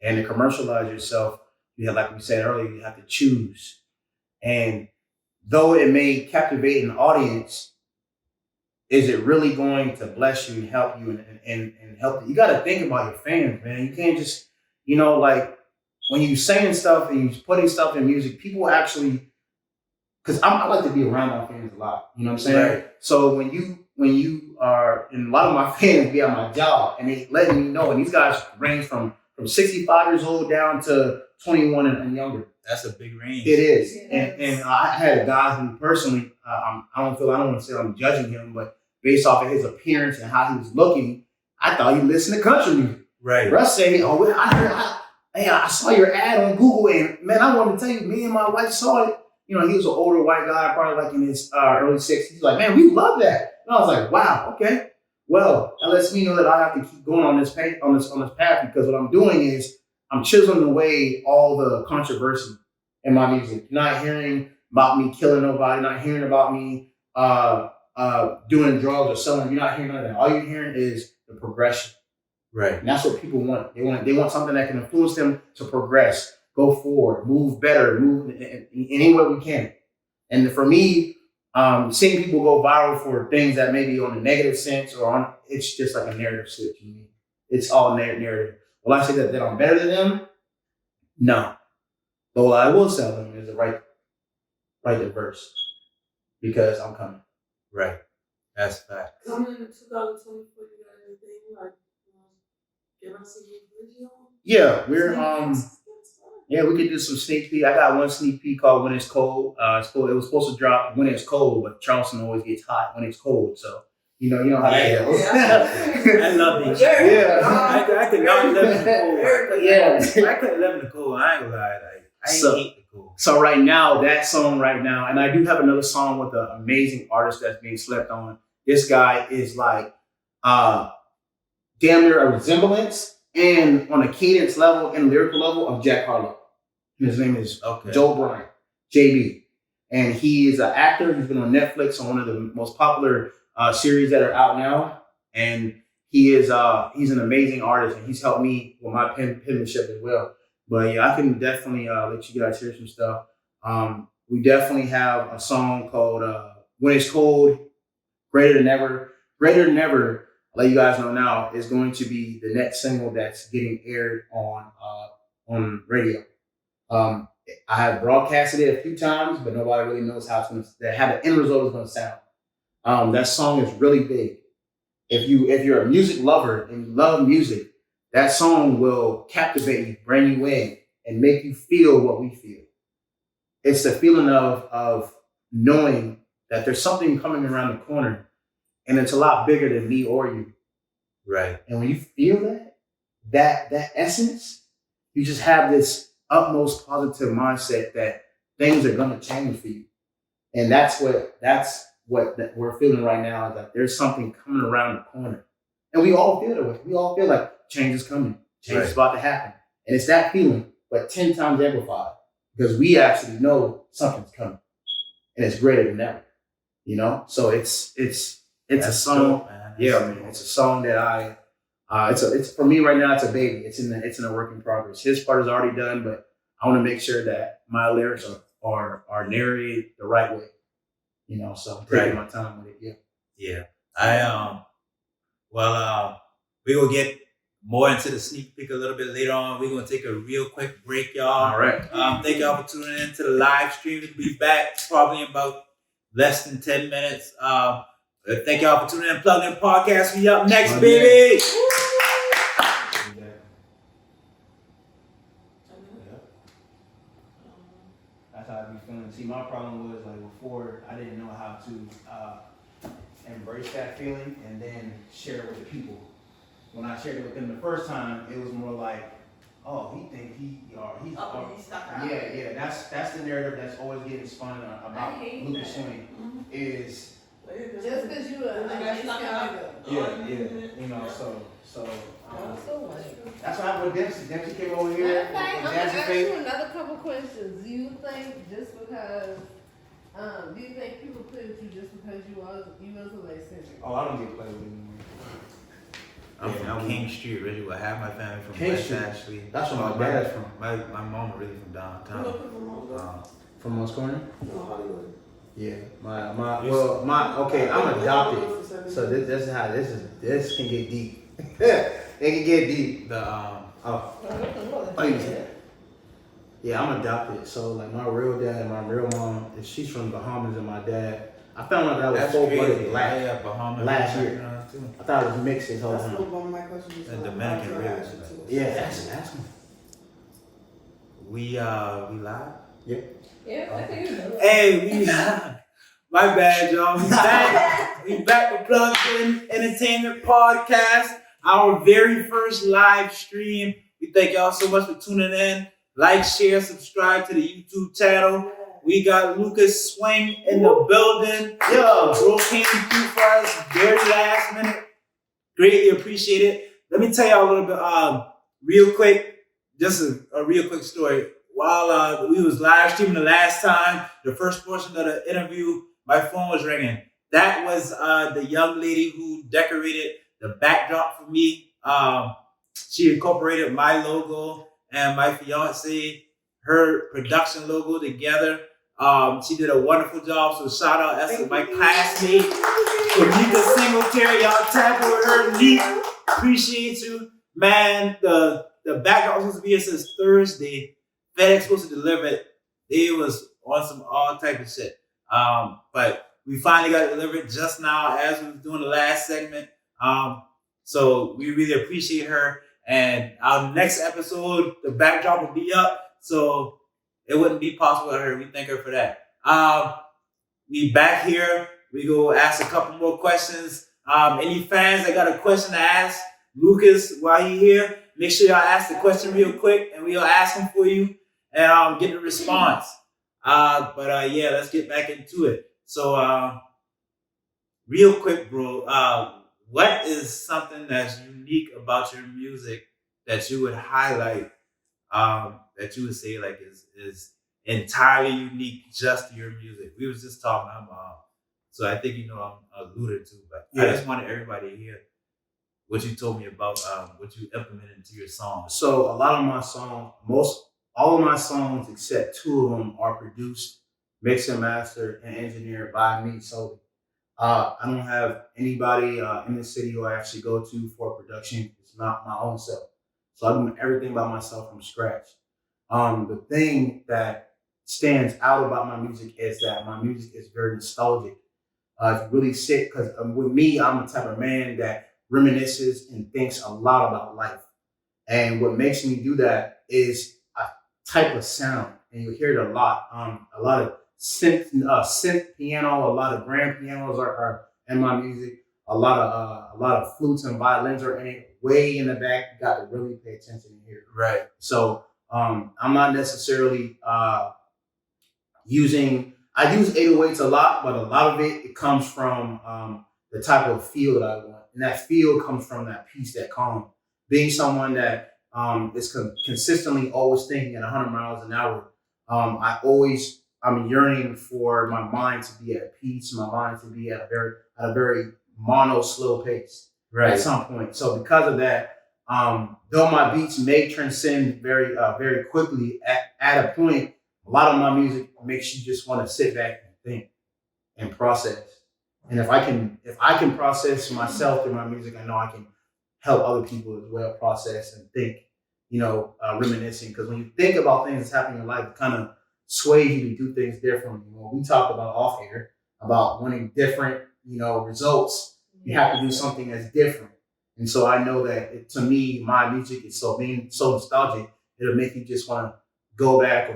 And to commercialize yourself, you have, like we said earlier, you have to choose. And though it may captivate an audience, is it really going to bless you and help you and help you? You got to think about your fans, man. You can't just, like when you saying stuff and you putting stuff in music, people actually, because I like to be around my fans a lot. You know what I'm saying? Right. So when you are, and a lot of my fans be at my job and they letting me know, and these guys range from 65 years old down to 21 and younger. That's a big range. It is. Yes. And I had a guy who personally, I don't want to say I'm judging him, but based off of his appearance and how he was looking, I thought he listened to country music. Right. Russ said, I saw your ad on Google, and man, I wanted to tell you, me and my wife saw it. He was an older white guy, probably like in his early 60s. He's like, man, we love that. And I was like, wow, okay. Well, that lets me know that I have to keep going on this path, because what I'm doing is I'm chiseling away all the controversy in my music. You're not hearing about me killing nobody, not hearing about me doing drugs or selling. You're not hearing none of that. All you're hearing is the progression. Right. And that's what people want. They want something that can influence them to progress, go forward, move better, move in any way we can. And for me, seeing people go viral for things that may be on a negative sense it's just like a narrative switch. It's all narrative. Will I say that I'm better than them? No. But what I will tell them is to write the verse, because I'm coming. Right. That's a fact. Coming in 2024, you got anything like give us a new video? Yeah, we could do some sneak peek. I got one sneak peek called When It's Cold. It was supposed to drop when it's cold, but Charleston always gets hot when it's cold. So you know how that goes. I love it. Yeah. I could not live in the cold. Yeah. I couldn't live in the cold. I ain't gonna lie. I hate the cold. So right now, that song right now, and I do have another song with an amazing artist that's being slept on. This guy is like damn near a resemblance and on a cadence level and lyrical level of Jack Harlow. His name is Joe Bryant, JB. And he is an actor. He's been on Netflix on one of the most popular series that are out now. And he's an amazing artist, and he's helped me with my penmanship as well. But yeah, I can definitely let you guys hear some stuff. We definitely have a song called When It's Cold, Greater Than Ever. Greater Than Ever, I'll let you guys know now, is going to be the next single that's getting aired on radio. I have broadcasted it a few times, but nobody really knows how the end result is going to sound. That song is really big. If you're a music lover and you love music, that song will captivate you, bring you in, and make you feel what we feel. It's the feeling of knowing that there's something coming around the corner, and it's a lot bigger than me or you. Right. And when you feel that essence, you just have this utmost positive mindset that things are going to change for you. And that's what we're feeling right now, is that there's something coming around the corner. And we all feel that way. We all feel like change is coming. Change is about to happen. And it's that feeling, but 10 times amplified, because we actually know something's coming. And it's greater than ever. So it's a song. Dope, man. Yeah, man. It's a song that it's for me right now. It's a baby. It's in a work in progress. His part is already done, but I want to make sure that my lyrics are narrated the right way. So I'm taking my time with it. Yeah. We're gonna get more into the sneak peek a little bit later on. We're gonna take a real quick break, y'all. All right. Thank y'all for tuning in to the live stream. We'll be back probably in about less than 10 minutes. Thank y'all for tuning in. Plugged In Podcast. We up next, baby. That's how I be feeling. See, my problem was like before, I didn't know how to embrace that feeling and then share it with the people. When I shared it with them the first time, it was more like, oh, he's stuck out. Yeah. That's the narrative that's always getting spun about Lukas Swing. Is just because you are Yeah, you know, so So white. that's what happened with Dempsey. Dempsey came over Matter here of fact, and I'm gonna danced ask face. you another couple questions. Do you think just because, do you think people play with you just because you was a late singer? Oh, I don't get played with anymore. I'm from King Street, originally. I have my family from King West Street. Ashley. That's where my dad's from. My mom really from downtown. From Moss Corner? No, Hollywood. Yeah, okay, I'm adopted, so this is how this can get deep. It can get deep. Yeah, I'm adopted, so like my real dad and my real mom, she's from Bahamas, and my dad, I found out that was full-blooded black last year. I thought it was mixed this whole That's time. one of my questions. And Dominican really. Yeah, ask me. We live? Yeah. Yeah, I think it's Hey, my bad, y'all. We back. We back with Plugged In Entertainment Podcast, our very first live stream. We thank y'all so much for tuning in. Like, share, subscribe to the YouTube channel. We got Lukas Swing in the building. Yo, bro came through for us very last minute. Greatly appreciate it. Let me tell y'all a little bit, real quick, just a real quick story. While we was live streaming the last time, the first portion of the interview, my phone was ringing. That was the young lady who decorated the backdrop for me. She incorporated my logo and my fiance, her production logo together. She did a wonderful job. So shout out Esther, my classmate. Tamika Singletary, y'all tap with her. Neat. Appreciate you. Man, the backdrop was supposed to be here since Thursday. FedEx supposed to deliver it. It was on some all type of shit. But we finally got it delivered just now as we were doing the last segment. So we really appreciate her. And our next episode, the backdrop will be up. So it wouldn't be possible without her. We thank her for that. We back here. We go ask a couple more questions. Any fans that got a question to ask Lukas while he here, make sure y'all ask the question real quick and we'll ask him for you and get the response. Yeah, let's get back into it. So real quick, bro, what is something that's unique about your music that you would highlight, that you would say like is entirely unique just to your music? We was just talking about, so I think I'm alluded to, but yeah. I just wanted everybody to hear what you told me about what you implemented into your songs. So a lot of my songs, all of my songs except 2 of them are produced, mixed and mastered, and engineered by me solely. I don't have anybody in the city who I actually go to for production. It's not my own self. So I'm doing everything by myself from scratch. The thing that stands out about my music is that my music is very nostalgic. It's really sick because with me, I'm the type of man that reminisces and thinks a lot about life. And what makes me do that is a type of sound, and you hear it a lot of synth piano, a lot of grand pianos are in my music. A lot of flutes and violins are in it. Way in the back, you got to really pay attention and hear it. Right. So I'm not necessarily I use 808s a lot, but a lot of it comes from the type of feel that I want. And that feel comes from that peace, that calm. Being someone that is consistently always thinking at 100 miles an hour, I'm yearning for my mind to be at peace, my mind to be at a very mono, slow pace at some point. So because of that, though my beats may transcend very quickly, at a point, a lot of my music makes you just want to sit back and think and process. And if I can process myself through my music, I know I can help other people as well process and think, reminiscing. Because when you think about things that's happening in your life, it kind of sways you to do things differently. We talked about off air about wanting different, results. You have to do something that's different. And so I know that to me, my music is being so nostalgic, it'll make you just want to go back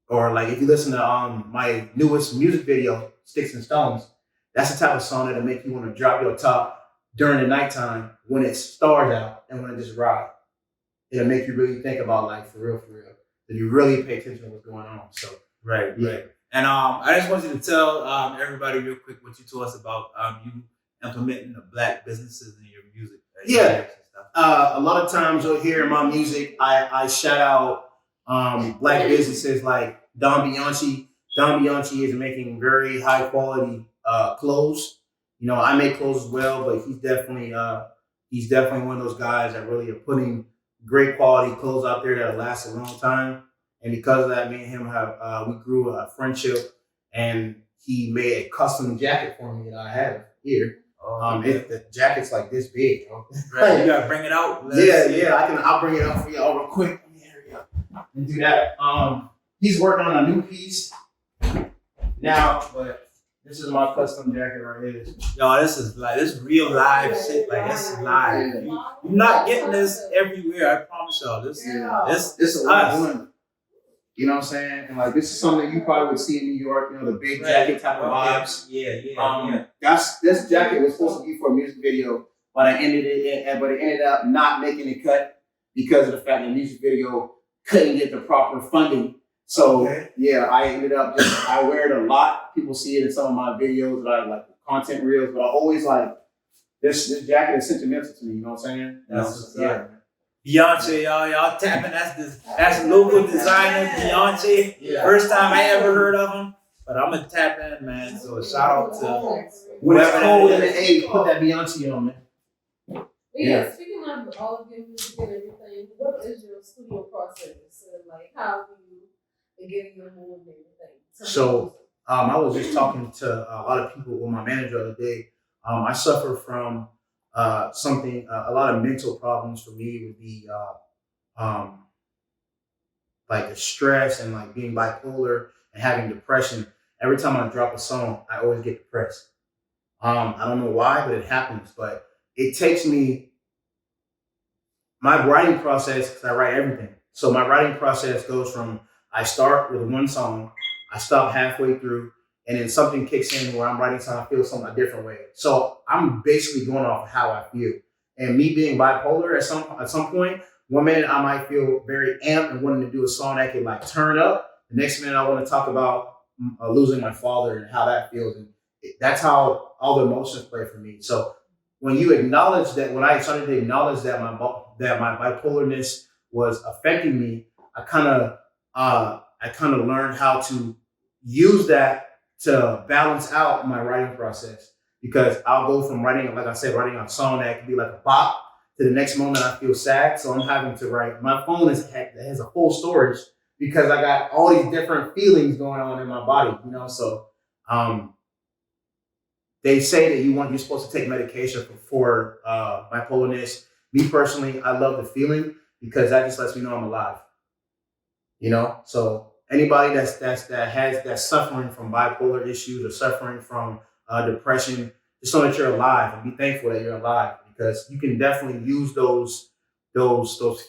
or like if you listen to my newest music video, Sticks and Stones, that's the type of song that'll make you want to drop your top during the nighttime when it's stars out and when it just ride. It'll make you really think about life for real. That you really pay attention to what's going on. So right. And I just wanted to tell everybody real quick what you told us about you implementing the black businesses in your music? Yeah. lyrics and stuff? A lot of times you'll hear in my music, I shout out black businesses like Don Bianchi. Don Bianchi is making very high quality clothes. You know, I make clothes as well, but he's definitely one of those guys that really are putting great quality clothes out there that'll last a long time. And because of that, me and him have we grew a friendship, and he made a custom jacket for me that I have here. The jacket's like this big, bro. Right, you gotta bring it out. I'll bring it up for y'all real quick. Hurry up and do that. He's working on a new piece now, but this is my custom jacket right here. Yo, this real live shit. Like, this is live. You're not getting this everywhere. I promise y'all. This This is what I'm doing. You know what I'm saying? And like, this is something you probably would see in New York. You know, the big jacket type of vibes. Yeah. This jacket was supposed to be for a music video, but it ended up not making a cut because of the fact that the music video couldn't get the proper funding. So I ended up I wear it a lot. People see it in some of my videos that I like, content reels, but I always like this jacket is sentimental to me. You know what I'm saying? Beyonce, y'all tapping. That's local designer Beyonce. Yeah. First time I ever heard of him, but I'm gonna tap in, man. So shout out to When it's whoever cold that in is. the A, put that Beyonce on, man. Yeah, speaking of all of your music and everything, what is your studio process? So, like, how do you get in your mood and everything? So, I was just talking to a lot of people with my manager the other day. I suffer from a lot of mental problems for me would be like the stress and like being bipolar and having depression. Every time I drop a song, I always get depressed. I don't know why, but it happens. But it takes me, my writing process, because I write everything. So my writing process goes from, I start with one song, I stop halfway through, and then something kicks in where I'm writing something, I feel something a different way. So I'm basically going off of how I feel. And me being bipolar at some point, one minute I might feel very amped and wanting to do a song that can like turn up. The next minute I want to talk about losing my father and how that feels. And that's how all the emotions play for me. So when you acknowledge that, when I started to acknowledge that my bipolarness was affecting me, I kind of learned how to use that to balance out my writing process, because I'll go from writing, like I said, writing a song that could be like a bop to the next moment I feel sad. So I'm having to write. My phone has a full storage because I got all these different feelings going on in my body, you know? So they say that you're supposed to take medication for bipolarness. Me personally, I love the feeling because that just lets me know I'm alive, you know? So anybody that's suffering from bipolar issues or suffering from depression, just know that you're alive and be thankful that you're alive, because you can definitely use those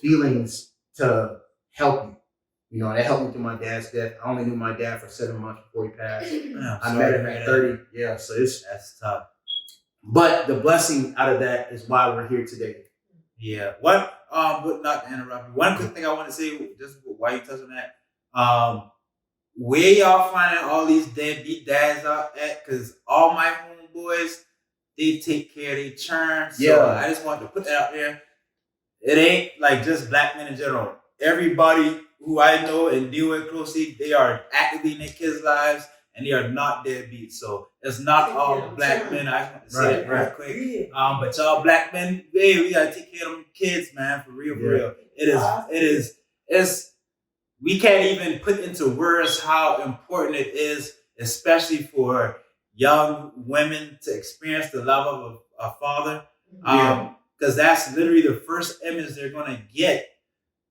feelings to help you. You know, that helped me through my dad's death. I only knew my dad for 7 months before he passed. I met him at 30. Yeah, so that's tough. But the blessing out of that is why we're here today. Yeah. But not to interrupt you. One quick thing I want to say, just while you touch on that, where y'all finding all these deadbeat dads out at? Because all my homeboys, they take care of their churn. So I just wanted to put that out there. It ain't like just black men in general. Everybody who I know and deal with closely, they are actively in their kids' lives, and they are not deadbeats. So it's not all the black men. I just want to say that real quick. But y'all black men, we gotta take care of them kids, man, for real, for real. It's we can't even put into words how important it is, especially for young women to experience the love of a father. Because that's literally the first image they're gonna get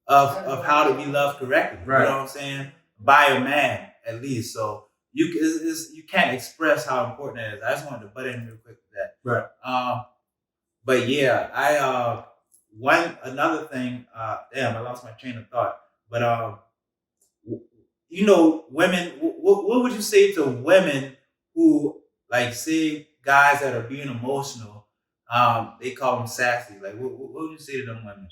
of how to be loved correctly. Right. You know what I'm saying? By a man, at least. So you can't express how important that is. I just wanted to butt in real quick with that. Right. But yeah, another thing, damn, I lost my train of thought. But you know, women, what would you say to women who, like, say guys that are being emotional, they call them sassy. Like, what would you say to them women?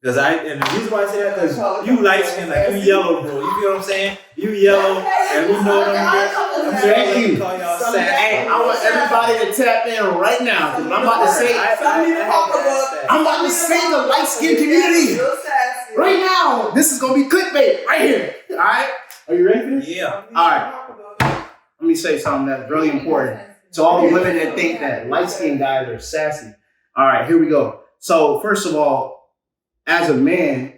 Because and the reason why I say that, because you light skin, like you yellow, bro. You feel what I'm saying? You yellow, and we know them. I'm sure Thank you. call y'all Hey, sassy. I want everybody to tap in right now because I'm about to say, I'm about to say the light skin community right now. This is gonna be clickbait right here. All right, are you ready for this? Yeah. All right. Let me say something that's really important to all the women that think that light skinned guys are sassy. All right, here we go. So first of all, as a man,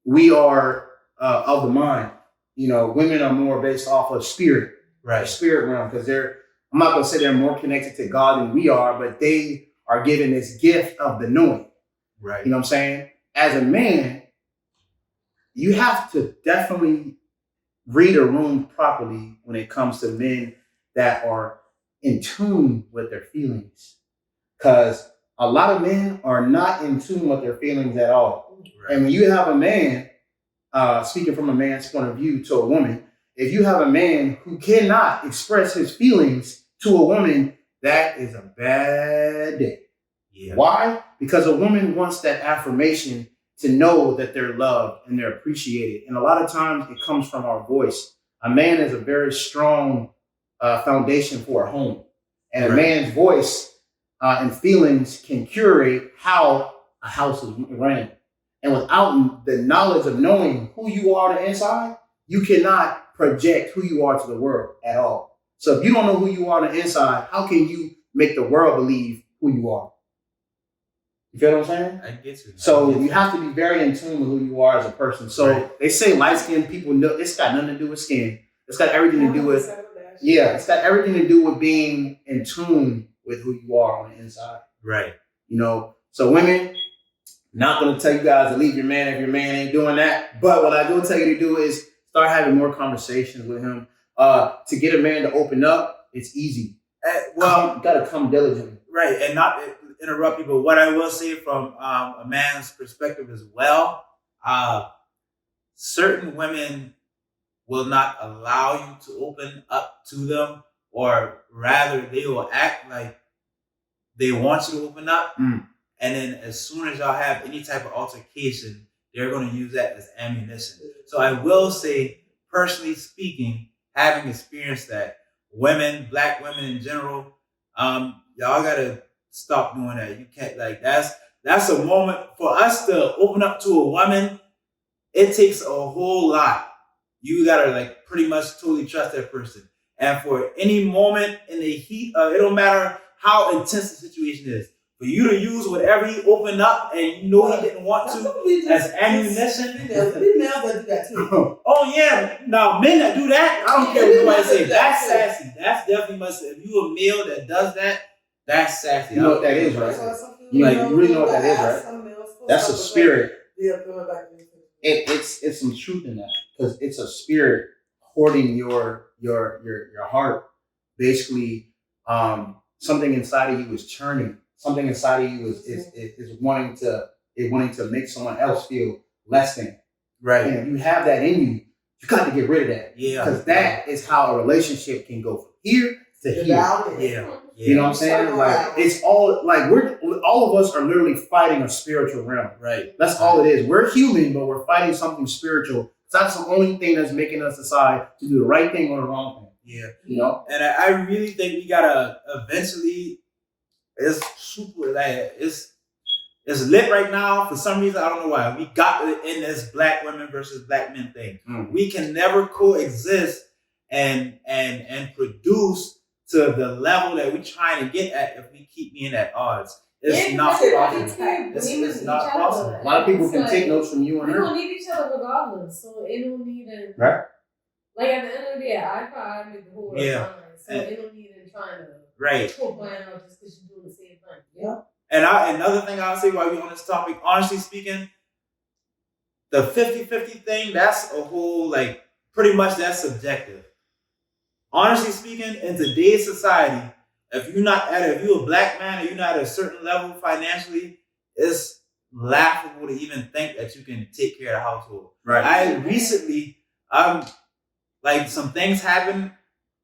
we are of the mind. You know, women are more based off of spirit, Right. spirit realm, because I'm not gonna say they're more connected to God than we are, but they are given this gift of the knowing. Right. You know what I'm saying? As a man, you have to definitely read a room properly when it comes to men that are in tune with their feelings. Because a lot of men are not in tune with their feelings at all. Right. And when you have a man, speaking from a man's point of view to a woman, if you have a man who cannot express his feelings to a woman, that is a bad day. Yeah. Why? Because a woman wants that affirmation to know that they're loved and they're appreciated. And a lot of times it comes from our voice. A man is a very strong foundation for a home. And a man's voice and feelings can curate how a house is ran. And without the knowledge of knowing who you are on the inside, you cannot project who you are to the world at all. So if you don't know who you are on the inside, how can you make the world believe who you are? You feel what I'm saying? I get you. So you have to be very in tune with who you are as a person. So they say light-skinned people know it's got nothing to do with skin. It's got everything to do with it's got everything to do with being in tune with who you are on the inside. Right. You know, so women, not gonna tell you guys to leave your man if your man ain't doing that. But what I will tell you to do is start having more conversations with him. To get a man to open up, it's easy. You gotta come diligently. Right, and not interrupt you, but what I will say from a man's perspective as well, certain women will not allow you to open up to them, or rather they will act like they want you to open up. And then as soon as y'all have any type of altercation, they're going to use that as ammunition. So I will say, personally speaking, having experienced that, women, black women in general, y'all got to stop doing that. You can't, like, that's a moment for us to open up to a woman. It takes a whole lot. You got to, like, pretty much totally trust that person. And for any moment in the heat, it don't matter how intense the situation is, for you to use whatever he opened up and you know he didn't want to as ammunition. Oh yeah, now men that do that, I don't care what nobody say. That's sassy. That's definitely must. If you a male that does that, that's sassy. You know what that is, right? You really know what that is, right? That's a spirit. It's some truth in that, because it's a spirit hoarding your heart. Basically, something inside of you is churning. Something inside of you is wanting to make someone else feel less than. Right. And if you have that in you, you got to get rid of that. Yeah. Because that is how a relationship can go from here to here. Yeah. You know what I'm saying? Like, it's all like all of us are literally fighting a spiritual realm. Right. That's all it is. We're human, but we're fighting something spiritual. That's the only thing that's making us decide to do the right thing or the wrong thing. Yeah. You know? And I really think we gotta eventually, it's super, like, it's lit right now. For some reason, I don't know why. We got in this black women versus black men thing. We can never coexist and produce to the level that we're trying to get at if we keep being at odds. It's not possible. It's not possible. A lot of people can take notes from you and we her. don't need each other regardless, so it don't need a Right. like at the end of the day, I cry, I make the whole world fine, so it don't need in trying to poke my out just because you're doing the same thing. Yeah. And another thing I'll say while we're on this topic, honestly speaking, the 50-50 thing, that's a whole, like, pretty much that's subjective. Honestly speaking, in today's society, if you're a black man or you're not at a certain level financially, it's laughable to even think that you can take care of the household. Right. I recently, like, some things happened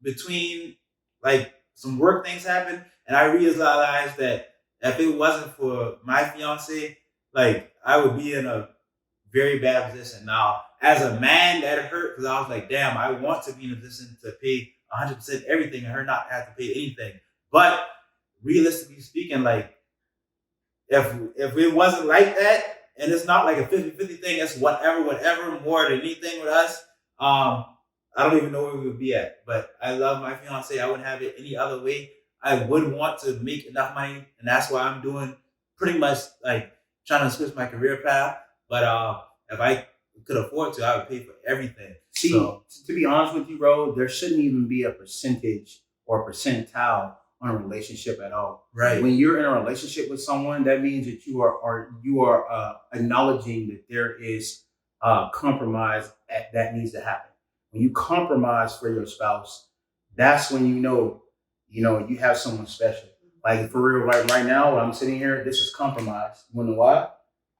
between, like, some work things happened, and I realized that if it wasn't for my fiance, like I would be in a very bad position. Now, as a man, that hurt because I was like, damn, I want to be in a position to pay 100% everything and her not have to pay anything. But realistically speaking, like if it wasn't like that, and it's not like a 50-50 thing, it's whatever more than anything with us, I don't even know where we would be at. But I love my fiance. I wouldn't have it any other way. I would want to make enough money, and that's why I'm doing pretty much like trying to switch my career path. But if I could afford to, I would pay for everything. See, to be honest with you, bro, there shouldn't even be a percentage or a percentile on a relationship at all. Right. When you're in a relationship with someone, that means that you are acknowledging that there is compromise that needs to happen. When you compromise for your spouse, that's when you know you have someone special. Like for real, right now, when I'm sitting here, this is compromise. You know why?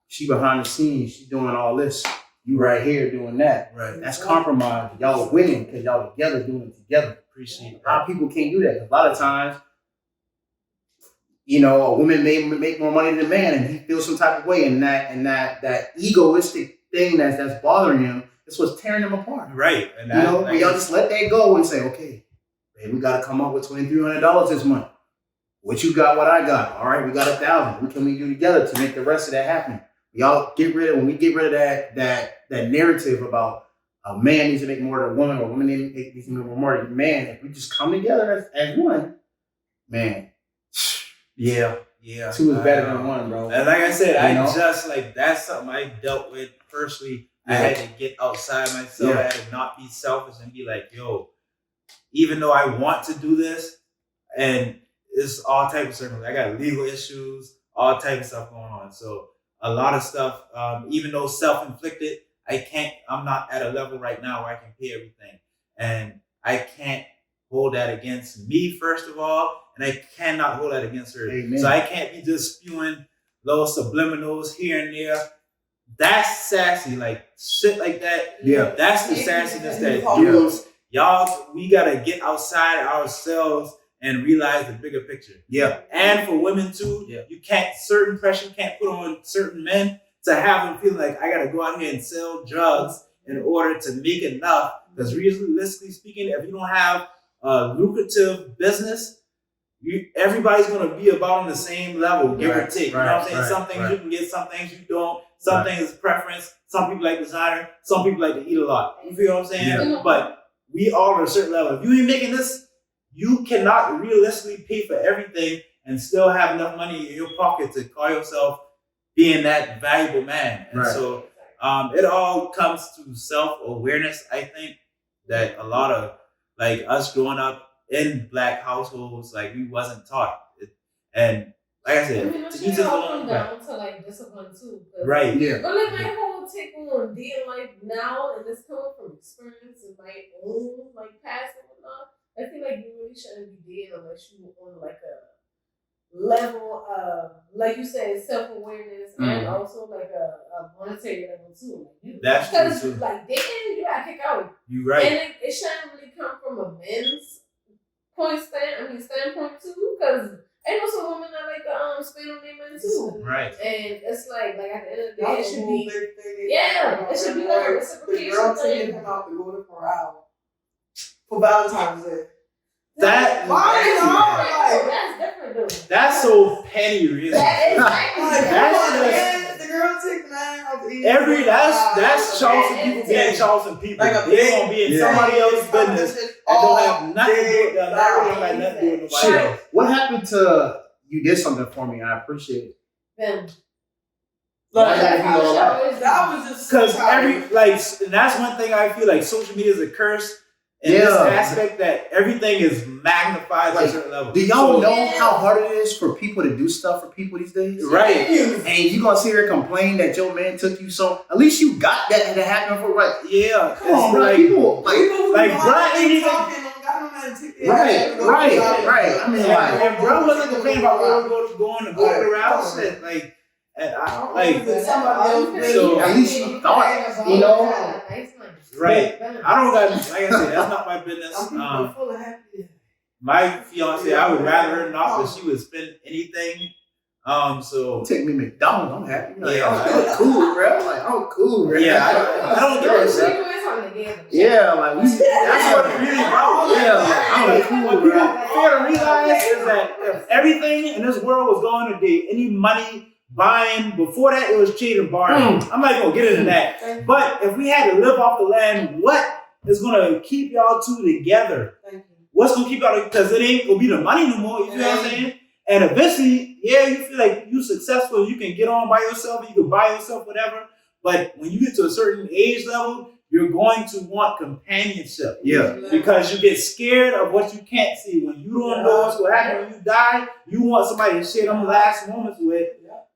She behind the scenes, she's doing all this. You right here doing that. Right. That's compromise. Y'all winning because y'all together doing it together. Appreciate A lot of people can't do that. A lot of times, a woman may make more money than a man, and he feels some type of way, and that egoistic thing that's bothering him is what's tearing them apart. Right. And but y'all just let that go and say, okay, babe, we got to come up with $2,300 this month. What you got? What I got? All right, we got $1,000. What can we do together to make the rest of that happen? Y'all when we get rid of that narrative about a man needs to make more than a woman, or a woman needs to make more than a man. If we just come together as one, man. Yeah. Two is better than one, bro. And like I said, that's something I dealt with personally. Yeah. I had to get outside myself. Yeah. I had to not be selfish and be like, yo, even though I want to do this, and it's all type of circumstances. I got legal issues, all type of stuff going on. So a lot of stuff, even though self-inflicted, I'm not at a level right now where I can pay everything. And I can't hold that against me, first of all, and I cannot hold that against her. Amen. So I can't be just spewing little subliminals here and there. That's sassy, like shit like that. Yeah. That's the sassiness that dudes, y'all, we gotta get outside ourselves and realize the bigger picture. Yeah. And for women too, certain pressure can't put on certain men to have them feel like I gotta go out here and sell drugs in order to make enough. Because realistically speaking, if you don't have a lucrative business, everybody's gonna be about on the same level, give or take. You know what I'm saying? Some things you can get, some things you don't. Some things is preference. Some people like designer. Some people like to eat a lot. You feel what I'm saying? Yeah. But we all at a certain level. If you ain't making this, you cannot realistically pay for everything and still have enough money in your pocket to call yourself being that valuable man. And so it all comes to self-awareness. I think that a lot of like us growing up in Black households, like we wasn't taught it. And like I said, it all comes down to like discipline too. Right. Yeah. But like my whole take on dating life now, and this coming from experience and my own like past and whatnot, I feel like you really shouldn't be dating unless you on like a level of, like you said, self-awareness and also like a monetary level too. Like that's because true too. Like dating, you gotta kick out. You right. And it shouldn't really come from a men's standpoint too, because ain't no some women that like to spend on their men too. Right. And it's like at the end of the day, it should be it should be like a reciprocation. The girl taking him out to go to corral for Valentine's Day. That's different though. That's so petty, really. That's the girl take the man out to eat. That's Charleston people being Charleston people. Like they gonna be in somebody else's business and don't have nothing to do with them. Don't have nothing to do with nobody else. What happened to you? Did something for me. I appreciate it. Them. That was just because and that's one thing I feel like social media is a curse. In this aspect that everything is magnified to a certain level. Do y'all know how hard it is for people to do stuff for people these days? Right. And you gonna sit here and complain that your man took you so. At least you got that to happen for right. Yeah. Come on, bro. People like bro ain't even. Right. I mean, like, and bro wasn't complaining about going to go around shit. Like, and so at least you thought, you know. Right. I don't got, like I said, that's not my business. My fiance, I would rather her not, but she would spend anything. So Take me to McDonald's. I'm happy. Like, Yeah. I'm cool, bro. Like, I'm cool, bro. yeah, I don't get that shit. Yeah, like we. That's what it really about. Yeah, like, I'm cool, What people bro. fail to realize is that if everything in this world was going today, any money buying before that it was trade and barter. I'm not gonna get into that. But if we had to live off the land, what is gonna keep y'all two together? What's gonna keep y'all? Because it ain't gonna be the money no more. You feel what I'm saying? And eventually, yeah, you feel like you're successful. You can get on by yourself. You can buy yourself whatever. But when you get to a certain age level, you're going to want companionship. Yeah. Because you get scared of what you can't see. When you don't know what's going to happen when you die, you want somebody to share them last moments with.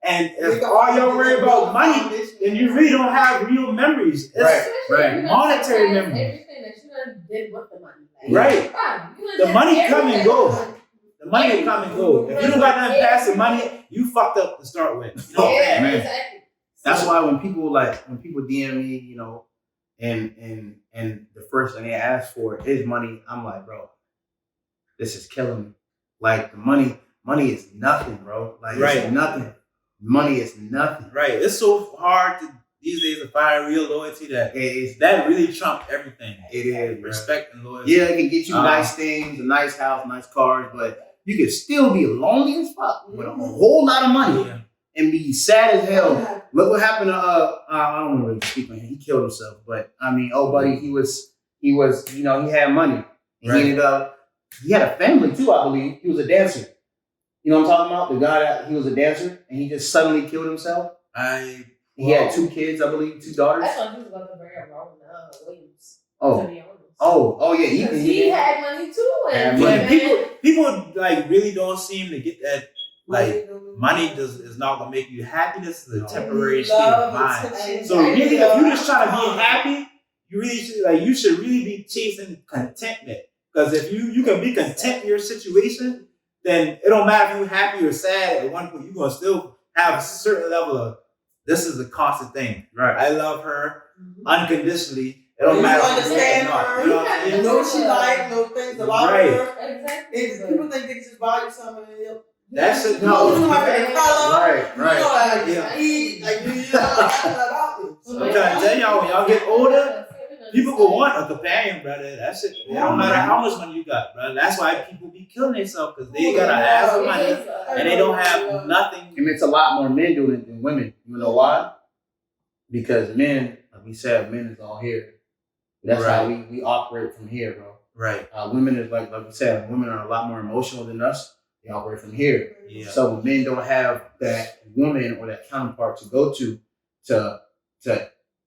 And if all y'all worry about money, then you really don't have real memories. It's Right. monetary memories. Everything that you done did with the money. Right. The The money come and go. The money will come and go. If you don't got nothing past the money, you fucked up to start with. You know? Yeah, man. exactly. That's why when people DM me, you know, and the first thing they ask for is money, I'm like, bro, this is killing me. Like the money is nothing, bro. Like it's nothing. Money is nothing. Right. It's so hard these days to find real loyalty that really trumped everything. It is, bro. Respect and loyalty. Yeah, it can get you nice things, a nice house, nice cars, but you can still be lonely as fuck with a whole lot of money and be sad as hell. Look what happened to I don't really speak on him. He killed himself, but I mean, oh buddy, he was he had money. And he ended up he had a family too, I believe. He was a dancer. You know what I'm talking about? The guy that he was a dancer and he just suddenly killed himself. He had 2 kids, I believe, 2 daughters. I thought he was about to bring up Robin Williams. Oh. To be honest. Oh yeah, He had money too. Had money. People like really don't seem to get that. Like money is not gonna make you happy. This is a temporary state of mind. So really, if you're just trying to be happy, you should really be chasing contentment. Because if you can be content in your situation, then it don't matter if you're happy or sad. At one point, you're gonna still have a certain level of this is a constant thing. Right. I love her unconditionally. It don't matter. You understand her. You know what I'm saying? Know what she like, know things about Right. her. Exactly. If people think they can just buy you something and they'll That's it. you know No. how to color. Right. You know how to Yeah. eat. Like you know about it. I'm trying to tell y'all, when y'all get older, people will want a companion, brother. That's it. It don't matter how much money you got, brother. That's why people be killing themselves because they got an ass of money and they don't have nothing. And it's a lot more men doing it than women. You know why? Because men, like we said, men is all here. That's how we operate from here, bro. Right. Women is like we said, women are a lot more emotional than us. They operate from here. Yeah. So when men don't have that woman or that counterpart to go to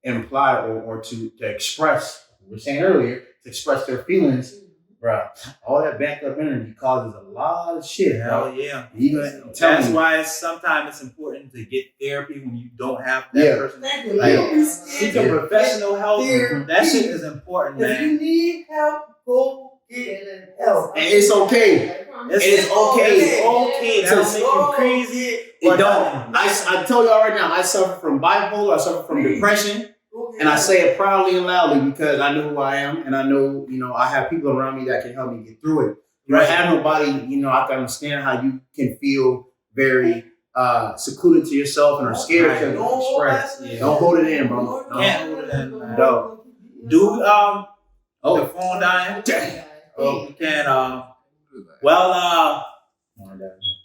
imply or to express, like we were saying earlier, to express their feelings, bro, all that backed up energy causes a lot of shit. Hell yeah. That's why sometimes it's important to get therapy when you don't have that person. Thank you. Like, Don't be seek scared. a professional help. Therapy. That shit is important, If man. you need help, go get help. And it's okay. It's okay. It's okay. That don't make you crazy. It don't. I tell y'all right now, I suffer from bipolar, I suffer from depression. And I say it proudly and loudly because I know who I am and I know, I have people around me that can help me get through it. You don't have nobody, I can understand how you can feel very secluded to yourself and are scared to express. Yeah. Don't hold it in, bro. Can't hold it in, man. No. Do the phone dying? Oh, we can.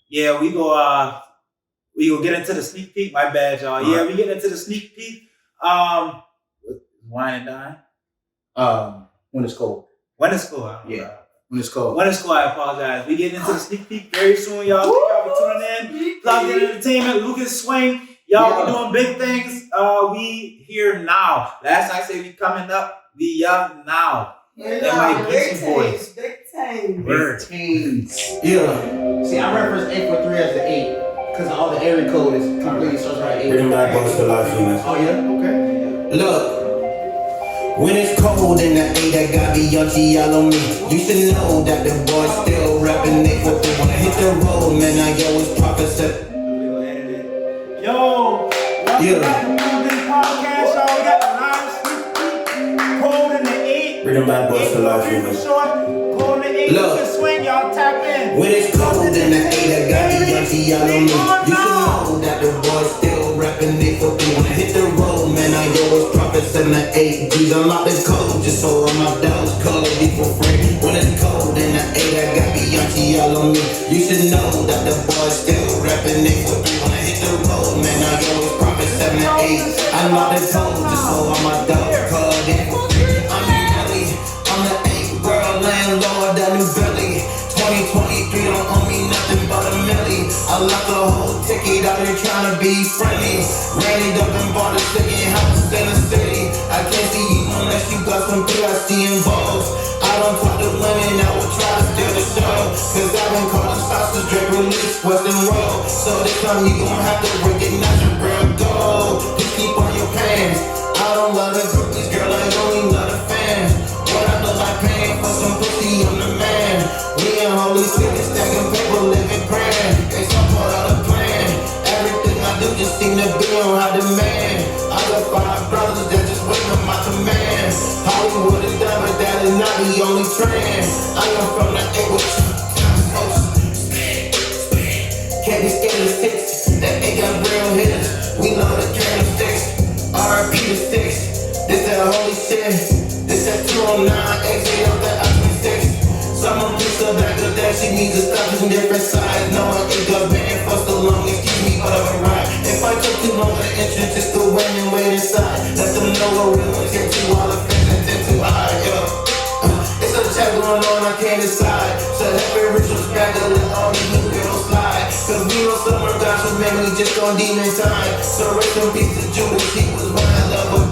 Yeah, we go get into the sneak peek. My bad, y'all. Yeah, we get into the sneak peek. Wine and dine. When it's cold. When it's cold. Yeah. When it's cold. When it's cold, I apologize. We get into the sneak peek very soon, y'all. Thank y'all for tuning in. Plugged In Entertainment, Lukas Swing. Y'all, we doing big things. We here now. Last night I say we coming up. We young now. Big boys. Big team. Big teams. Yeah. See, I reference 843 as the 8 because all the area code is completely starts by 8. Bring back what's the life in this. Oh yeah. Okay. Look, when it's cold in the 8, I got the young GL on me. You should know that the boys still rapping 843. When I hit the road, man, I always prophesy. Yo, welcome back to the podcast, y'all. We got the live sneak peek. Cold in the 8. Bring back what's the life in this. Cold in the 8. Look. Lukas Swing, y'all tap in. When it's cold in the 8, I got the young Yankee all on me. You should know that the boys still rapping, they for me. When I hit the road, man, I always profit 7 to 8 G's. Unlock the code just so all my dogs call it for free. When it's cold in the 8, I got Yankee all on me. You should know that the boys still rapping, they for me. When I hit the road, man, I always profit 7 to 8. Unlock the code just so all my dogs call it for free. I'm the 8 world landlord, that new belly. 2023 don't owe me nothing but a milli. I left the whole ticket out here trying to be friendly. Randy up and bought a second house in the city. I can't see you unless you got some PIC involved. I don't talk to women that would try to steal the show. Cause I've been calling sausage, drip release, Western Road. So this time you gon' have to recognize your real goal. Just keep on your pants. I don't love the groupies, girl, I only love the fans. What I look like paying for some pussy, I'm the man. We in Holy City, stacking paper, living grand. They some part of the plan. Everything I do just seem to be on high demand. I got 5 brothers that just wait on my command. Hollywood is done, but that is not the only trend. I am from the A with can't be scared of 6. That ain't got real hitters. We love the candlesticks. RP the 6. This that holy shit. This that 209, exit out that I-26. Someone please go back to that. She needs to stop using different sides. No, I ain't got banned for so long. Excuse me, but I'm right. If I took too long, the entrance just go in and wait inside. Let them know what real ones get too all the fence and then too high, it's a chat going on, I can't decide. So every ritual's back to let all these new girls slide. Cause we know summer gosh was mainly just on demon time. So rest in peace to Judas, he was my love.